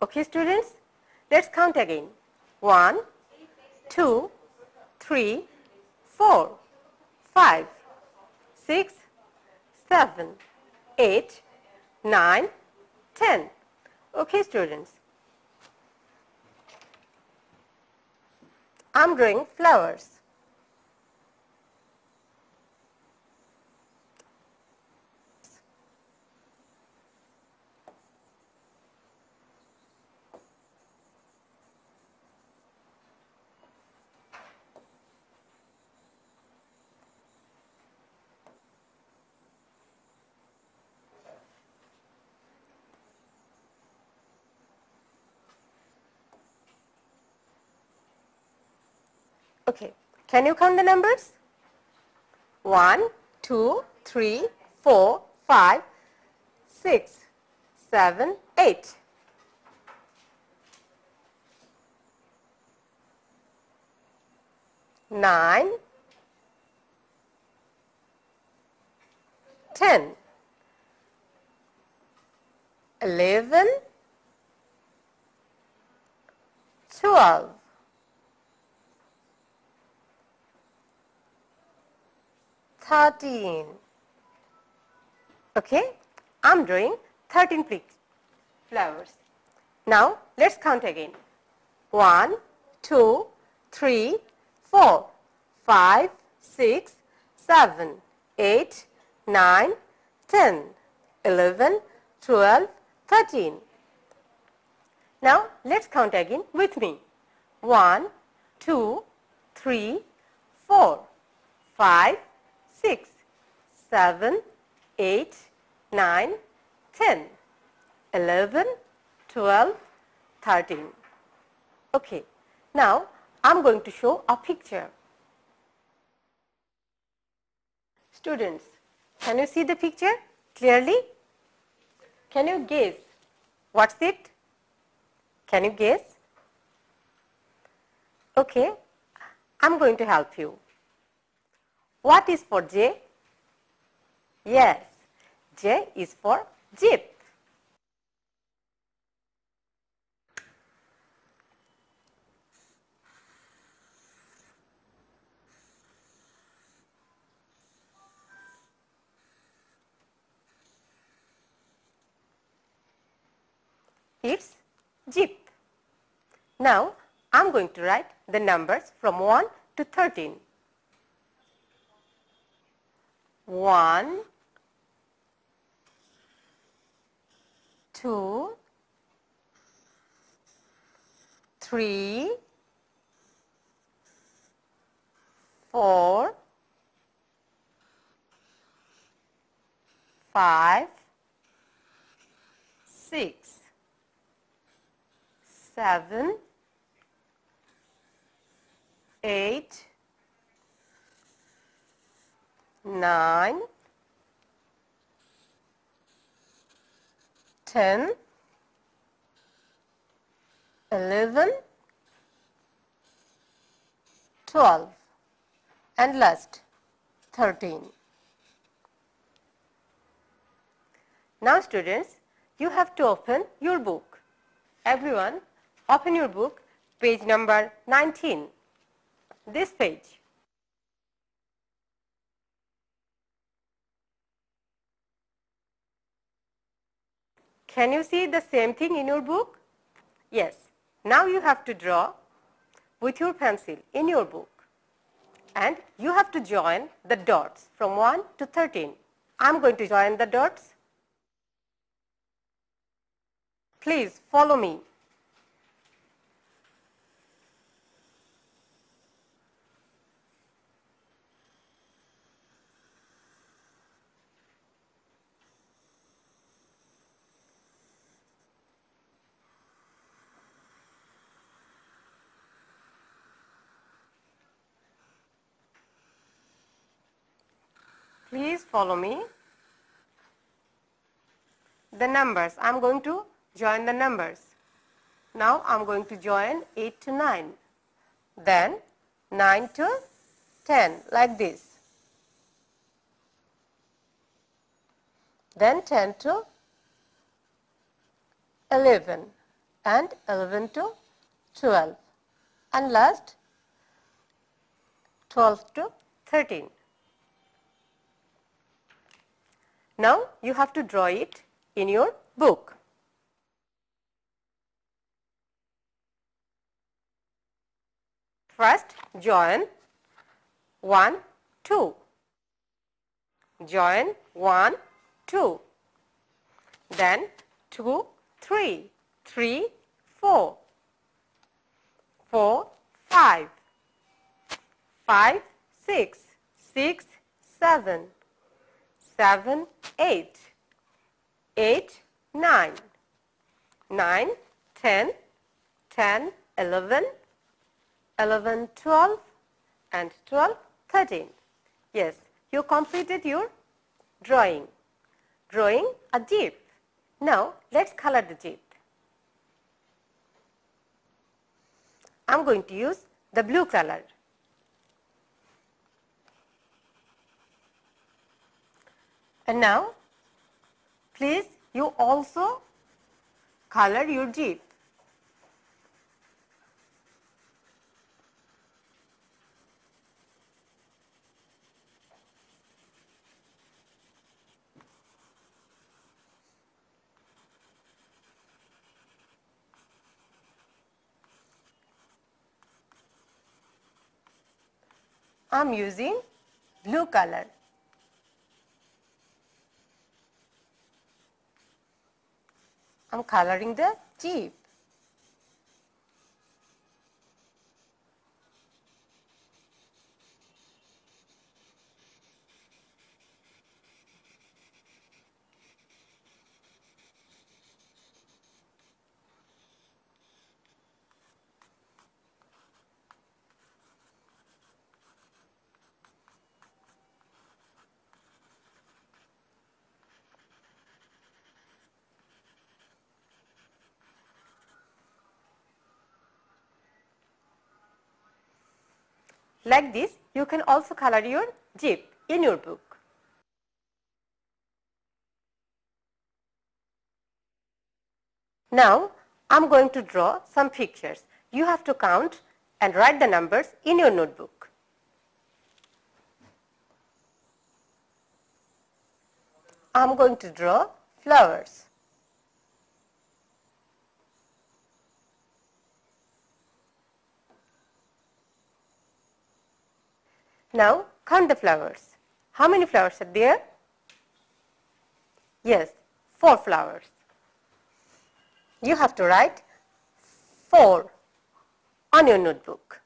Okay students, let's count again. 1, 2, 3, 4, 5, 6, 7, 8, 9, 10. Okay students. I'm drawing flowers. Okay, can you count the numbers? 1, 2, 3, 4, 5, 6, 7, 8. Nine, 10, 11, 12, 13. Okay, I'm drawing 13 flowers. Now let's count again. 1, 2, 3, 4, 5, 6, 7, 8, 9, 10, 11, 12, 13. Now let's count again with me. 1, 2, 3, 4, 5, 6, 7, 8, 9, 10, 11, 12, 13. Okay, now I'm going to show a picture. Students, can you see the picture clearly? Can you guess what's it? Can you guess? Okay, I'm going to help you. What is for J? Yes, J is for jeep. It's jeep. Now I'm going to write the numbers from 1 to 13. 1, 2, 3, 4, 5, 6, 7, 8, 9, 10, 11, 12, and last 13. Now students, you have to open your book. Everyone, open your book, page number 19. This page. Can you see the same thing in your book? Yes. Now you have to draw with your pencil in your book. And you have to join the dots from 1 to 13. I'm going to join the dots. Please follow me. Please follow me. The numbers, I'm going to join the numbers. Now I'm going to join 8 to 9. Then 9 to 10, like this. Then 10 to 11 and 11 to 12. And last 12 to 13. Now you have to draw it in your book. First join 1, 2. Join 1, 2. Then 2, 3. 3, 4. 4, 5. 5, 6. 6, 7. 7, 8. 8, 9. 9, 10. 10, 11. 11, 12 and 12, 13. Yes, you completed your drawing. Drawing a jeep. Now let's color the jeep. I'm going to use the blue color. And now please you also Color your jeep. I'm using blue color. I'm coloring the jeep. Like this, you can also color your jeep in your book. Now, I'm going to draw some pictures. You have to count and write the numbers in your notebook. I'm going to draw flowers. Now, count the flowers. How many flowers are there? Yes, 4 flowers. You have to write 4 on your notebook.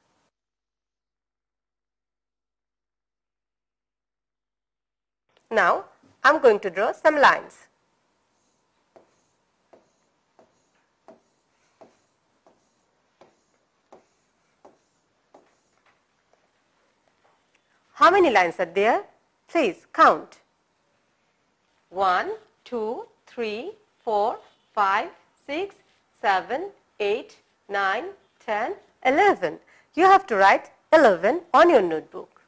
Now, I'm going to draw some lines. How many lines are there? Please count. 1, 2, 3, 4, 5, 6, 7, 8, 9, 10, 11. You have to write 11 on your notebook.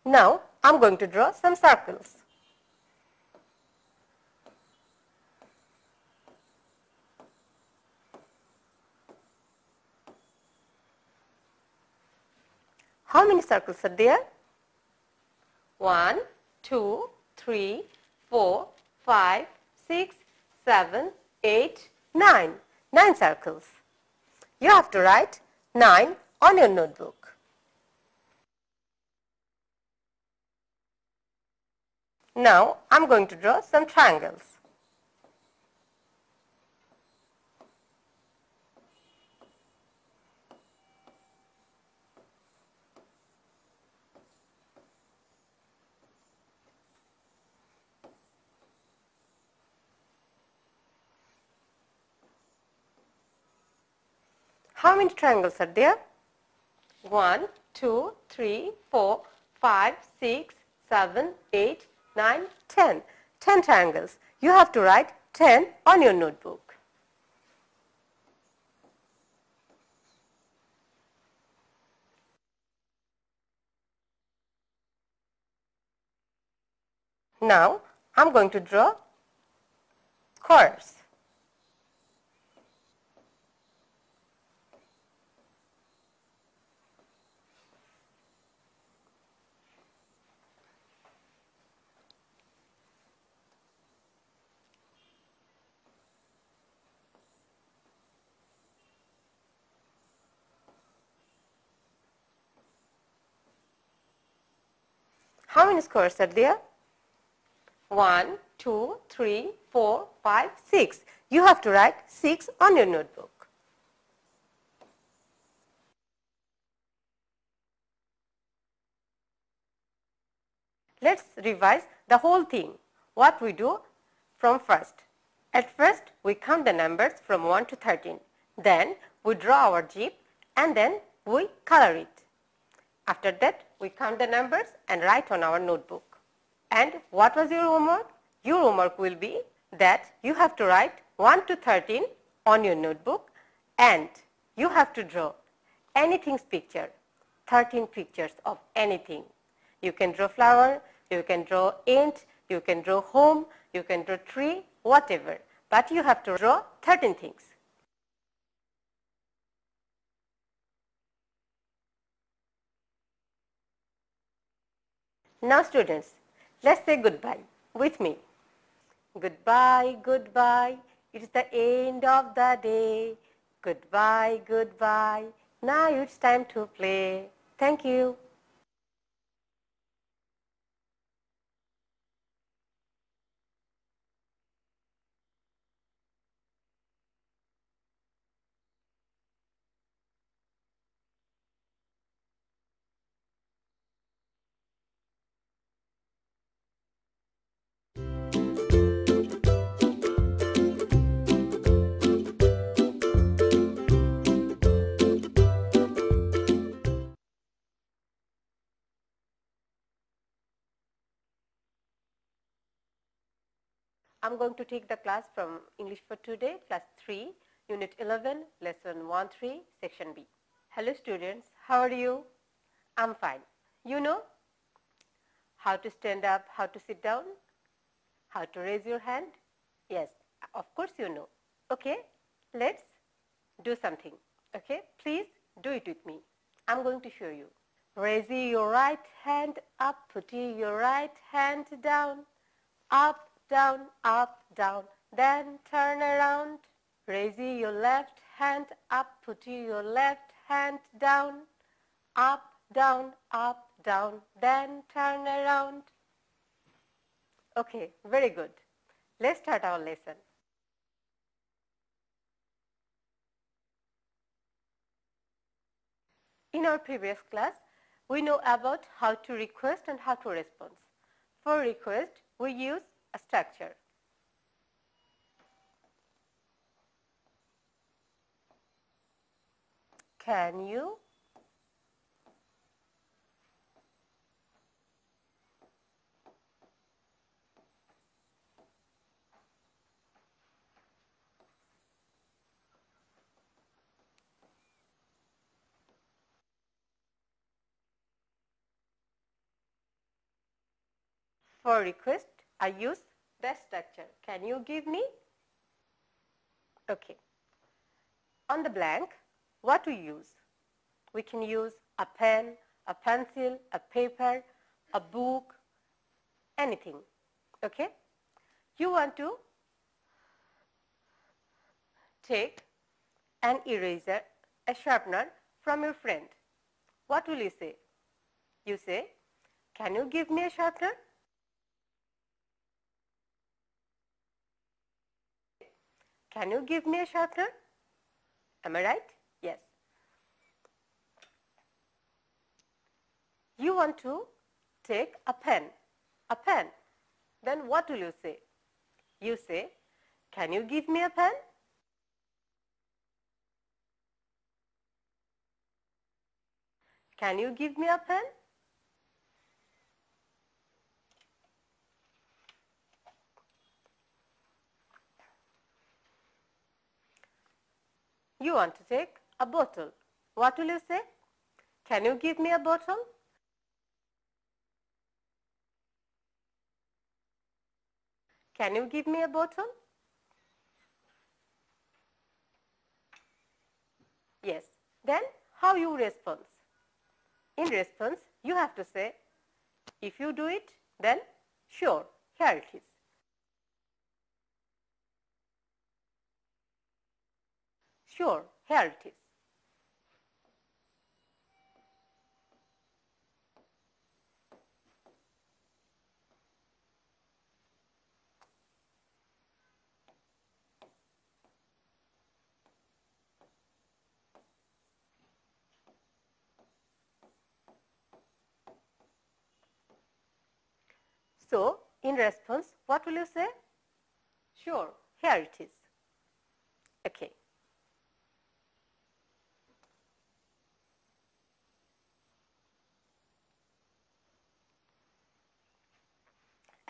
Now, I'm going to draw some circles. How many circles are there? 1, 2, 3, 4, 5, 6, 7, 8, 9. 9 circles. You have to write 9 on your notebook. Now, I'm going to draw some triangles. How many triangles are there? 1, 2, 3, 4, 5, 6, 7, 8, 9, 10. 10 triangles. You have to write 10 on your notebook. Now, I'm going to draw squares. How many squares are there? 1, 2, 3, 4, 5, 6. You have to write 6 on your notebook. Let's revise the whole thing. What we do from first. At first, we count the numbers from 1 to 13. Then, we draw our jeep and then we color it. After that, we count the numbers and write on our notebook. And what was your homework? Your homework will be that you have to write 1 to 13 on your notebook and you have to draw anything's picture, 13 pictures of anything. You can draw flower, you can draw ant, you can draw home, you can draw tree, whatever. But you have to draw 13 things. Now students, let's say goodbye with me. Goodbye, goodbye, it's the end of the day. Goodbye, goodbye, now it's time to play. Thank you. I'm going to take the class from English for Today, class 3, unit 11, lesson 1-3, section B. Hello students, how are you? I'm fine. You know how to stand up, how to sit down, how to raise your hand? Yes, of course you know. Okay, let's do something. Okay, please do it with me. I'm going to show you. Raise your right hand up, put your right hand down, up, down, then turn around. Raise your left hand up, put your left hand down, up, down, then turn around. Okay, very good. Let's start our lesson. In our previous class, we know about how to request and how to respond. For request, we use a structure. Can you? For request, I use that structure. Can you give me? Okay. On the blank, what we use? We can use a pen, a pencil, a paper, a book, anything. Okay? You want to take an eraser, a sharpener from your friend. What will you say? You say, can you give me a sharpener? Can you give me a sharpener? Am I right? Yes. You want to take a pen. Then what will you say? You say, can you give me a pen? Can you give me a pen? You want to take a bottle. What will you say? Can you give me a bottle? Can you give me a bottle? Yes. Then how you respond? In response, you have to say, if you do it, then sure, here it is. Sure, here it is. So, in response, what will you say? Sure, here it is. Okay.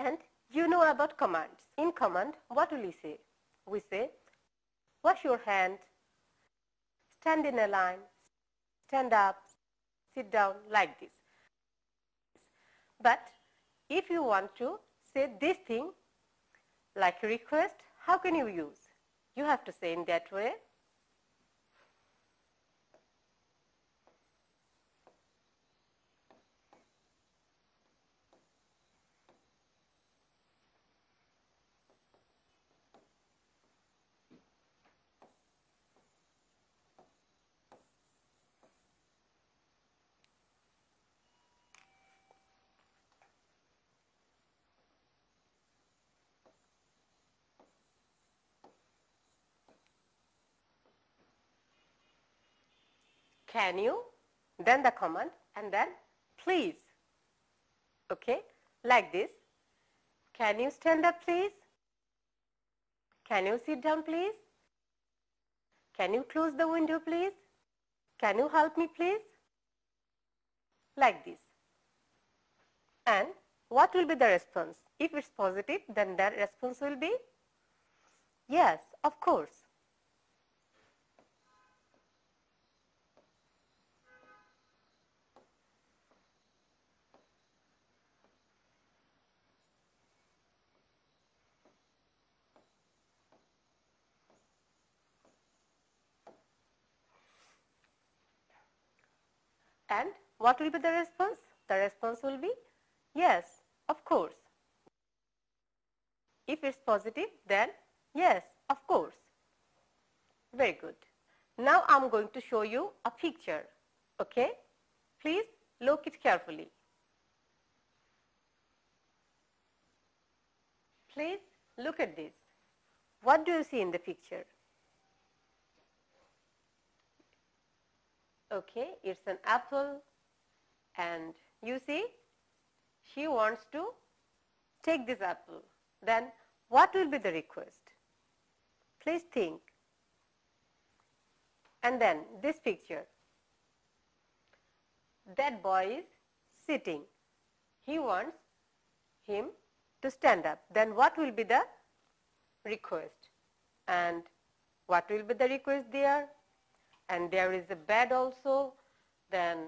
And you know about commands. In command, what will we say? We say, wash your hand, stand in a line, stand up, sit down, like this. But if you want to say this thing like request, how can you use? You have to say in that way. Can you, then the command, and then please. Okay, like this. Can you stand up please? Can you sit down please? Can you close the window please? Can you help me please? Like this. And what will be the response? If it's positive, then the response will be yes, of course. And what will be the response? The response will be yes, of course. If it's positive, then yes, of course. Very good. Now I'm going to show you a picture. Okay? Please look it carefully. Please look at this. What do you see in the picture? Okay, it's an apple, and you see she wants to take this apple. Then what will be the request? Please think. And then this picture. That boy is sitting. He wants him to stand up. Then what will be the request? And what will be the request there? And there is a bed also. Then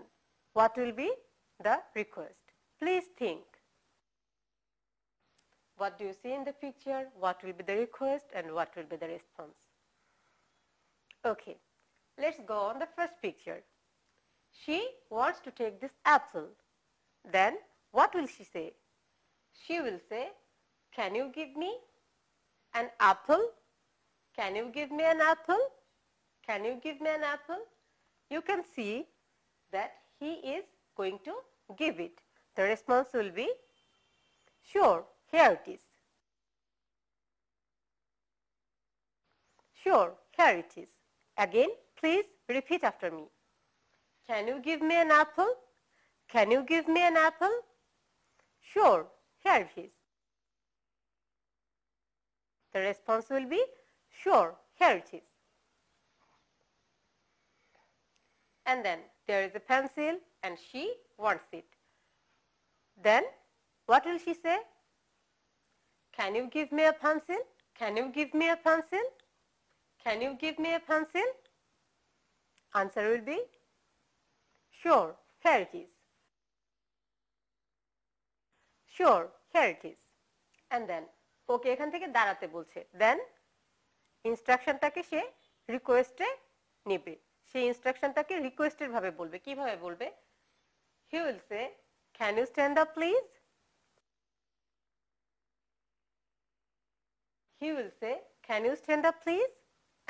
what will be the request? Please think. What do you see in the picture? What will be the request and what will be the response? Okay, let's go on the first picture. She wants to take this apple. Then what will she say? She will say, can you give me an apple? Can you give me an apple? Can you give me an apple? You can see that he is going to give it. The response will be, sure, here it is. Sure, here it is. Again, please repeat after me. Can you give me an apple? Can you give me an apple? Sure, here it is. The response will be, sure, here it is. And then there is a pencil and she wants it. Then what will she say? Can you give me a pencil? Can you give me a pencil? Can you give me a pencil? Answer will be, sure, here it is. Sure, here it is. And then ওকে এখান থেকে দাঁড়াতে বলছে। Then ইনস্ট্রাকশনটাকে সে রিকোয়েস্টে নেবে। সেই ইনস্ট্রাকশনটাকে রিকোয়েস্টের ভাবে বলবে। কিভাবে বলবে? He will say, can you stand up please? He will say, can you stand up please?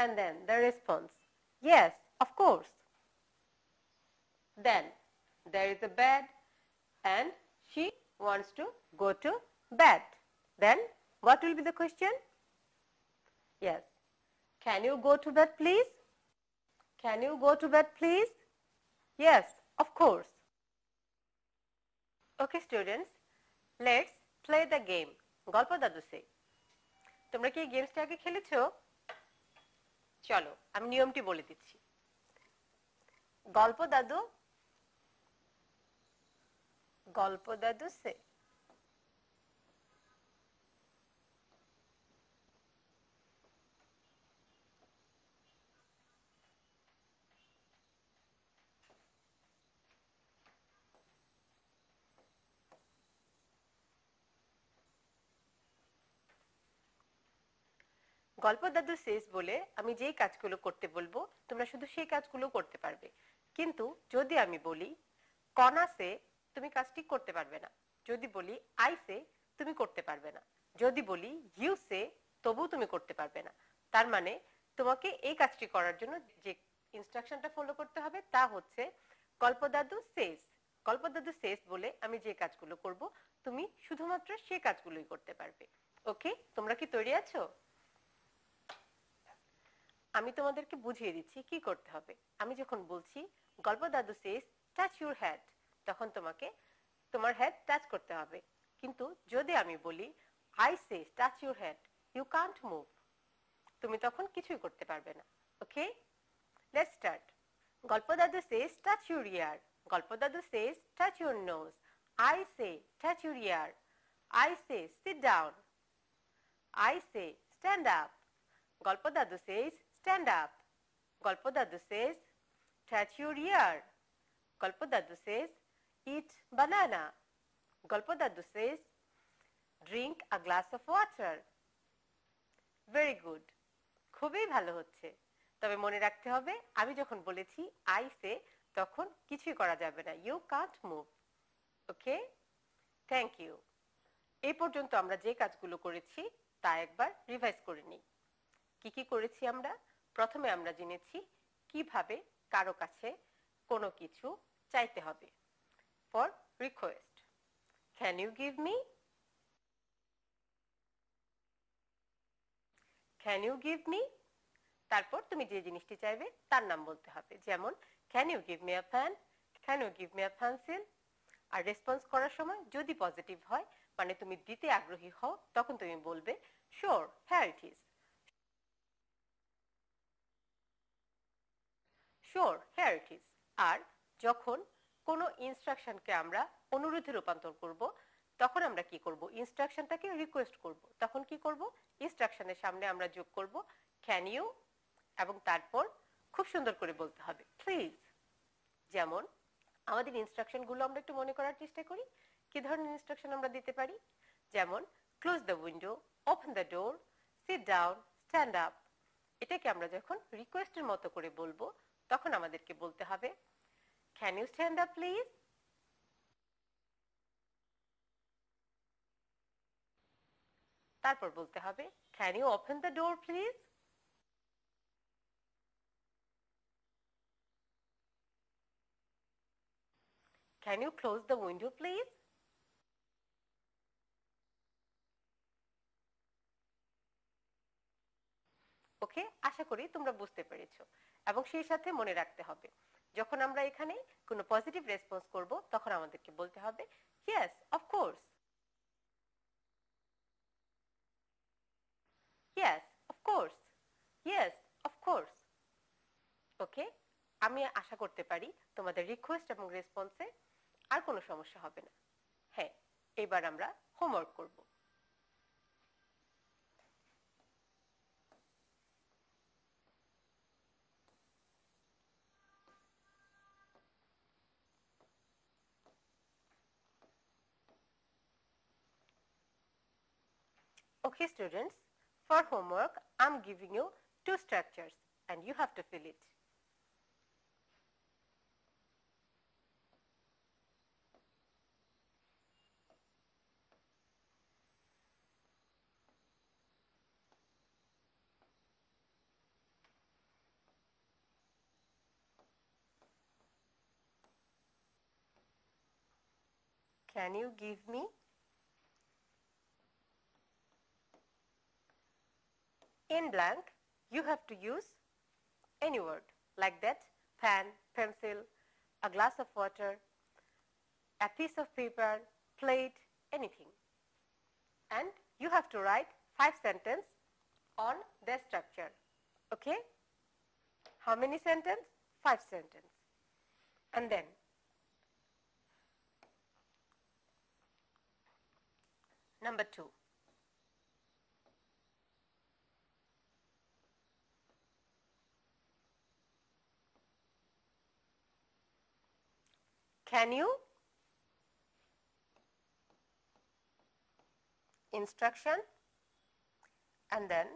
And then the response, yes, of course. Then there is a bed and she wants to go to bed. Then what will be the question? Yes. Can you go to bed please? Can you go to bed please? Yes, of course. Okay students, let's play the game. গল্প দাদু সে। তোমরা কি এই গেমসটা আগে খেলেছো? চলো আমি নিয়মটি বলে দিচ্ছি। গল্প দাদু সে। গল্প দাদু শেষ বলে আমি যেই কাজগুলো করতে বলবো তোমরা শুধু সেই কাজগুলো করতে পারবে। কিন্তু যদি আমি বলি কণা সে, তুমি কাজটি করতে পারবে না। যদি বলি আই সে, তুমি করতে পারবে না। যদি বলি ইউ সে, তবুও তুমি করতে পারবে না। তার মানে তোমাকে এই কাজটি করার জন্য যে ইনস্ট্রাকশনটা ফলো করতে হবে তা হচ্ছে গল্প দাদু শেষ। গল্প দাদু শেষ বলে আমি যে কাজগুলো করব তুমি শুধুমাত্র সেই কাজগুলোই করতে পারবে। ওকে, তোমরা কি তৈরি আছো? আমি তোমাদেরকে বুঝিয়ে দিচ্ছি কি করতে হবে। আমি যখন বলছি গল্প দাদু সেজ টাচ ইউর হেড, তখন তোমাকে তোমার হেড টাচ করতে হবে। কিন্তু যদি আমি বলি I says touch your head, you can't move, তুমি তখন কিছুই করতে পারবে না। Okay, let's start. গল্প দাদু সেজ টাচ ইউর ইয়ার, গল্প দাদু says touch your nose, I say touch your ear, I say sit down, I say stand up, গল্প দাদু সেজ stand up, গল্প দাদু says touch your ear, গল্প দাদু says eat banana, গল্প দাদু says drink a glass of water. very good, খুবই ভালো হচ্ছে। তবে মনে রাখতে হবে আমি যখন বলেছি I say তখন কিছুই করা যাবে না, you can't move. Okay, thank you. এই পর্যন্ত আমরা যে কাজগুলো করেছি তা একবার রিভাইজ করে নিই। কি কি করেছি আমরা? প্রথমে আমরা জেনেছি কিভাবে কারো কাছে কোনো কিছু চাইতে হবে। For request, can you give me, can you give me. তারপর তুমি যে জিনিসটি চাইবে তার নাম বলতে হবে, যেমন can you give me a pen, can you give me a pencil. আর রেসপন্স করার সময় যদি পজিটিভ হয়, মানে তুমি দিতে আগ্রহী হও, তখন তুমি বলবে sure, here it is, sure, here it is. আর যখন কোনো ইনস্ট্রাকশনকে আমরা অনুরোধে রূপান্তর করব, তখন আমরা কি করব? ইনস্ট্রাকশনটাকে রিকোয়েস্ট করব। তখন কি করব? ইনস্ট্রাকশনের সামনে আমরা যোগ করব ক্যান ইউ, এবং তারপর খুব সুন্দর করে বলতে হবে প্লিজ। যেমন আমাদের ইনস্ট্রাকশনগুলো আমরা একটু মনে করার চেষ্টা করি। কি ধরনের ইনস্ট্রাকশন আমরা দিতে পারি? যেমন close the window, open the door, sit down, stand up. এটাকে আমরা যখন রিকোয়েস্টের মতো করে বলবো তখন আমাদেরকে বলতে হবে can you stand up please, তারপর বলতে হবে can you open the door please, can you close the window please. Okay, আশা করি তোমরা বুঝতে পেরেছো। এবং সেই সাথে মনে রাখতে হবে যখন আমরা এখানে কোনো পজিটিভ রেসপন্স করব তখন আমাদেরকে বলতে হবে yes of course, yes of course, yes of course. Okay, আমি আশা করতে পারি তোমাদের রিকোয়েস্ট এবং রেসপন্সে আর কোনো সমস্যা হবে না। হ্যাঁ, এবার আমরা হোমওয়ার্ক করব। Okay students, for homework I'm giving you two structures and you have to fill it. Can you give me? In blank, you have to use any word like that: pen, pencil, a glass of water, a piece of paper, plate, anything. And you have to write 5 sentences on the structure. Okay? How many sentences? 5 sentences. And then number 2. Can you? Instruction, and then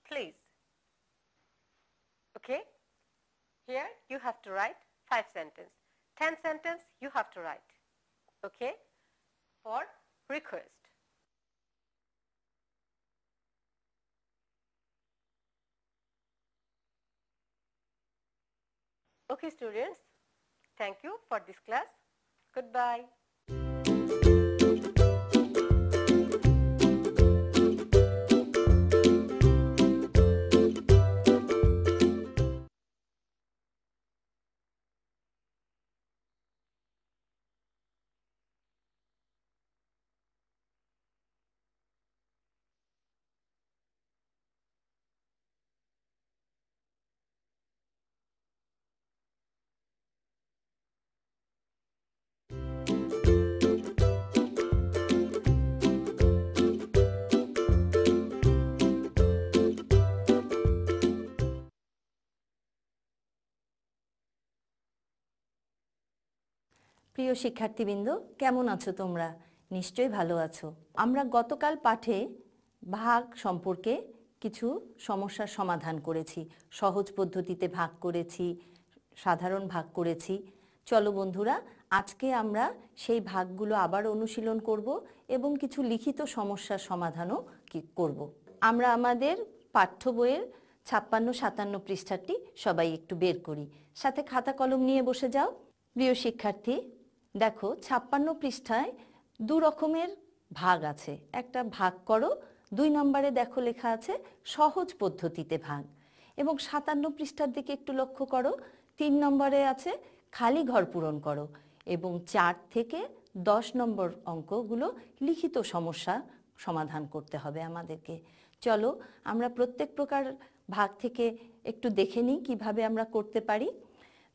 please. Okay? Here you have to write 5 sentences. 10 sentences you have to write. Okay? For request. Okay, students. Thank you for this class. Goodbye. প্রিয় শিক্ষার্থীবৃন্দ, কেমন আছো তোমরা? নিশ্চয়ই ভালো আছো। আমরা গতকাল পাঠে ভাগ সম্পর্কে কিছু সমস্যার সমাধান করেছি। সহজ পদ্ধতিতে ভাগ করেছি, সাধারণ ভাগ করেছি। চলো বন্ধুরা, আজকে আমরা সেই ভাগগুলো আবার অনুশীলন করব এবং কিছু লিখিত সমস্যার সমাধানও করব। আমরা আমাদের পাঠ্য বইয়ের 56-57 পৃষ্ঠাটি সবাই একটু বের করি। সাথে খাতা কলম নিয়ে বসে যাও। প্রিয় শিক্ষার্থী, দেখো 56 পৃষ্ঠায় 2 রকমের ভাগ আছে। একটা ভাগ করো, 2 নম্বরে দেখো লেখা আছে সহজ পদ্ধতিতে ভাগ। এবং 57 পৃষ্ঠার দিকে একটু লক্ষ্য করো, 3 নম্বরে আছে খালি ঘর পূরণ করো। এবং 4 থেকে 10 নম্বর অঙ্কগুলো লিখিত সমস্যা সমাধান করতে হবে আমাদেরকে। চলো আমরা প্রত্যেক প্রকার ভাগ থেকে একটু দেখে নিই কিভাবে আমরা করতে পারি।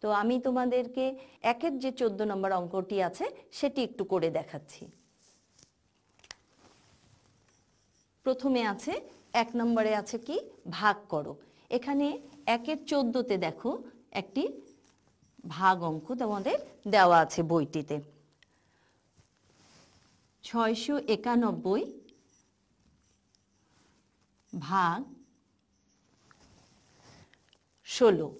তো আমি তোমাদেরকে একের যে 14 নম্বর অঙ্কটি আছে সেটি একটু করে দেখাচ্ছি। প্রথমে আছে 1 নম্বরে আছে কি ভাগ করো। এখানে 1-এর 14তে দেখো একটি ভাগ অঙ্ক তোমাদের দেওয়া আছে বইটিতে। 691 ভাগ 16।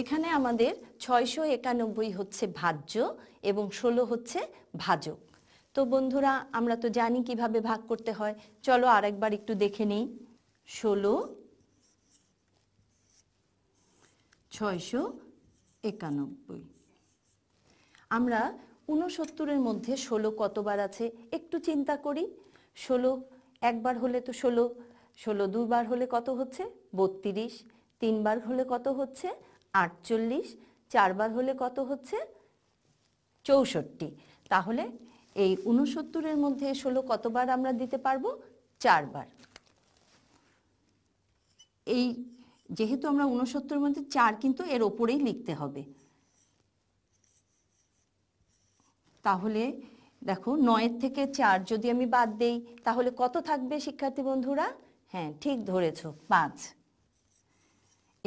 এখানে আমাদের 691 হচ্ছে ভাজ্য এবং 16 হচ্ছে ভাজক। তো বন্ধুরা, আমরা তো জানি কিভাবে ভাগ করতে হয়। চলো আরেকবার একটু দেখে নিই। 16 691। আমরা 69-এর মধ্যে 16 কতবার আছে একটু চিন্তা করি। 16 একবার হলে তো 16, 16 দুবার হলে কত হচ্ছে 32, 3 বার হলে কত হচ্ছে 48, 4 বার হলে কত হচ্ছে 64। তাহলে এই 69-এর মধ্যে 16 কতবার আমরা দিতে পারবো 4 বার। এই যেহেতু আমরা 69-এর মধ্যে 4 কিন্তু এর ওপরেই লিখতে হবে। তাহলে দেখো 9-এর থেকে 4 যদি আমি বাদ দেই তাহলে কত থাকবে শিক্ষার্থী বন্ধুরা? হ্যাঁ, ঠিক ধরেছো, 5।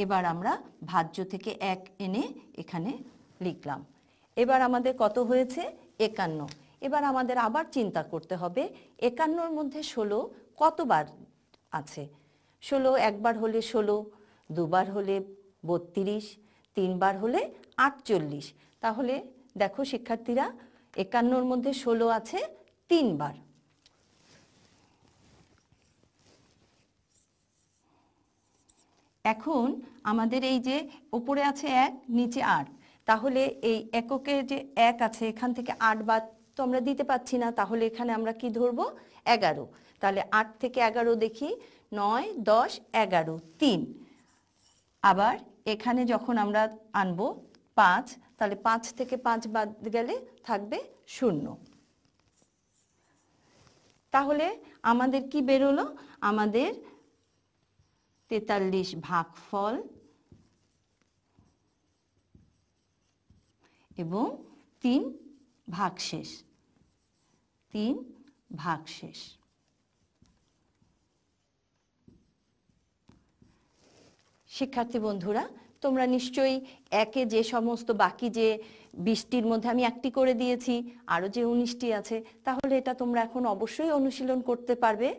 এবার আমরা ভাজ্য থেকে 1 এনে এখানে লিখলাম। এবার আমাদের কত হয়েছে 51। এবার আমাদের আবার চিন্তা করতে হবে 51-এর মধ্যে 16 কতবার আছে। 16 একবার হলে 16, দুবার হলে 32, 3 বার হলে 48। তাহলে দেখো শিক্ষার্থীরা 51-এর মধ্যে 16 আছে 3 বার। এখন আমাদের এই যে উপরে আছে 1, নিচে 8, তাহলে এই এককে যে 1 আছে এখান থেকে 8 বাদ তো আমরা দিতে পাচ্ছি না। তাহলে এখানে আমরা কি ধরবো 11। তাহলে 8 থেকে 11 দেখি, 9, 10, 11, 3। আবার এখানে যখন আমরা আনবো 5, তাহলে 5 থেকে 5 বাদ গেলে থাকবে 0। তাহলে আমাদের কি বেরোলো? আমাদের 43 ভাগফল এবং 3 ভাগশেষ। 3 ভাগশেষ। শিক্ষার্থী বন্ধুরা, তোমরা নিশ্চয়ই একে যে সমস্ত বাকি যে 20টির মধ্যে আমি একটি করে দিয়েছি, আরও যে 19টি আছে, তাহলে এটা তোমরা এখন অবশ্যই অনুশীলন করতে পারবে।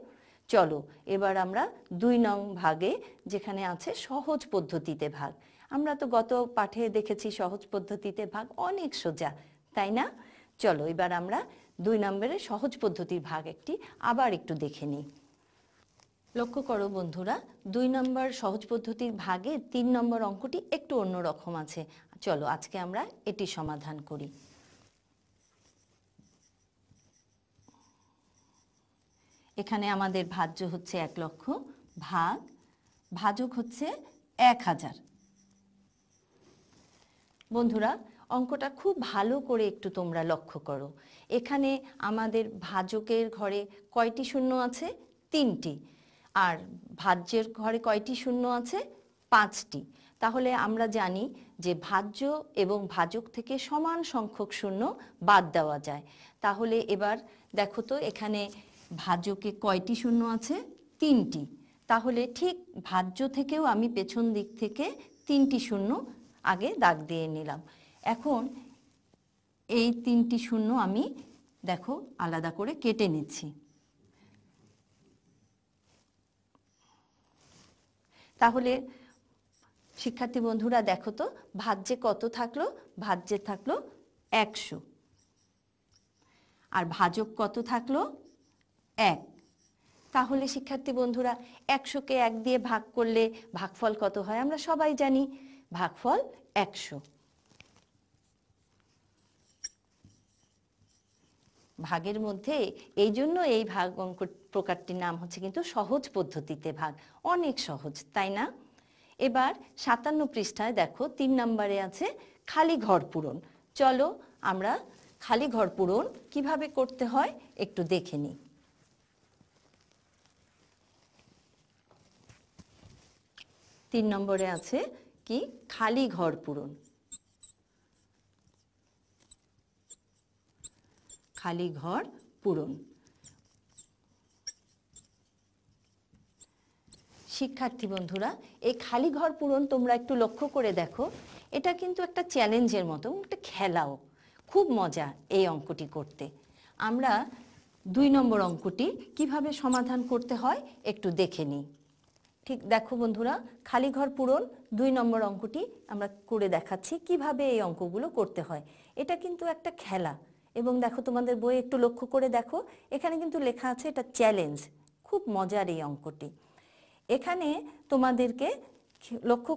চলো এবার আমরা 2 নং ভাগে, যেখানে আছে সহজ পদ্ধতিতে ভাগ। আমরা তো গত পাঠে দেখেছি সহজ পদ্ধতিতে ভাগ অনেক সোজা, তাই না? চলো এবার আমরা 2 নম্বরের সহজ পদ্ধতির ভাগ আবার একটু দেখে নিই। লক্ষ্য করো বন্ধুরা, 2 নম্বর সহজ পদ্ধতির ভাগে 3 নম্বর অঙ্কটি একটু অন্যরকম আছে। চলো আজকে আমরা এটি সমাধান করি। এখানে আমাদের ভাজ্য হচ্ছে 1 লক্ষ, ভাজক হচ্ছে 1000। বন্ধুরা অঙ্কটা খুব ভালো করে একটু তোমরা লক্ষ্য করো। এখানে আমাদের ভাজকের ঘরে কয়টি শূন্য আছে? 3টি। আর ভাজ্যের ঘরে কয়টি শূন্য আছে? 5টি। তাহলে আমরা জানি যে ভাজ্য এবং ভাজক থেকে সমান সংখ্যক শূন্য বাদ দেওয়া যায়। তাহলে এবার দেখো তো এখানে ভাজকে কয়টি শূন্য আছে? 3টি। তাহলে ঠিক ভাজ্য থেকেও আমি পেছন দিক থেকে 3টি শূন্য আগে দাগ দিয়ে নিলাম। এখন এই 3টি শূন্য আমি দেখো আলাদা করে কেটে নিচ্ছি। তাহলে শিক্ষার্থী বন্ধুরা দেখো তো ভাজ্যে কত থাকলো? ভাজ্যে থাকলো 100। আর ভাজক কত থাকলো? 1। তাহলে শিক্ষার্থী বন্ধুরা 100কে 1 দিয়ে ভাগ করলে ভাগফল কত হয়? আমরা সবাই জানি, ভাগফল 100। ভাগের মধ্যে এই জন্য এই ভাগ অঙ্ক প্রকারটির নাম হচ্ছে কিন্তু সহজ পদ্ধতিতে ভাগ। অনেক সহজ, তাই না? এবার 57 পৃষ্ঠায় দেখো 3 নম্বরে আছে খালি ঘর পূরণ। চলো আমরা খালি ঘর পূরণ কিভাবে করতে হয় একটু দেখে নিই। 3 নম্বরে আছে কি? খালি ঘর পূরণ। খালি ঘর পূরণ। শিক্ষার্থী বন্ধুরা এই খালি ঘর পূরণ তোমরা একটু লক্ষ্য করে দেখো, এটা কিন্তু একটা চ্যালেঞ্জের মতো, একটা খেলাও। খুব মজা এই অঙ্কটি করতে। আমরা 2 নম্বর অঙ্কটি কিভাবে সমাধান করতে হয় একটু দেখে নিই। ঠিক দেখো বন্ধুরা, খালি ঘর পূরণ 2 নম্বর অঙ্কটি আমরা করে দেখাচ্ছি কিভাবে এই অঙ্কগুলো করতে হয়। এটা কিন্তু একটা খেলা, এবং দেখো তোমাদের বই একটু লক্ষ্য করে দেখো, এখানে কিন্তু লেখা আছে এটা চ্যালেঞ্জ। খুব মজার এই অঙ্কটি। এখানে তোমাদেরকে লক্ষ্য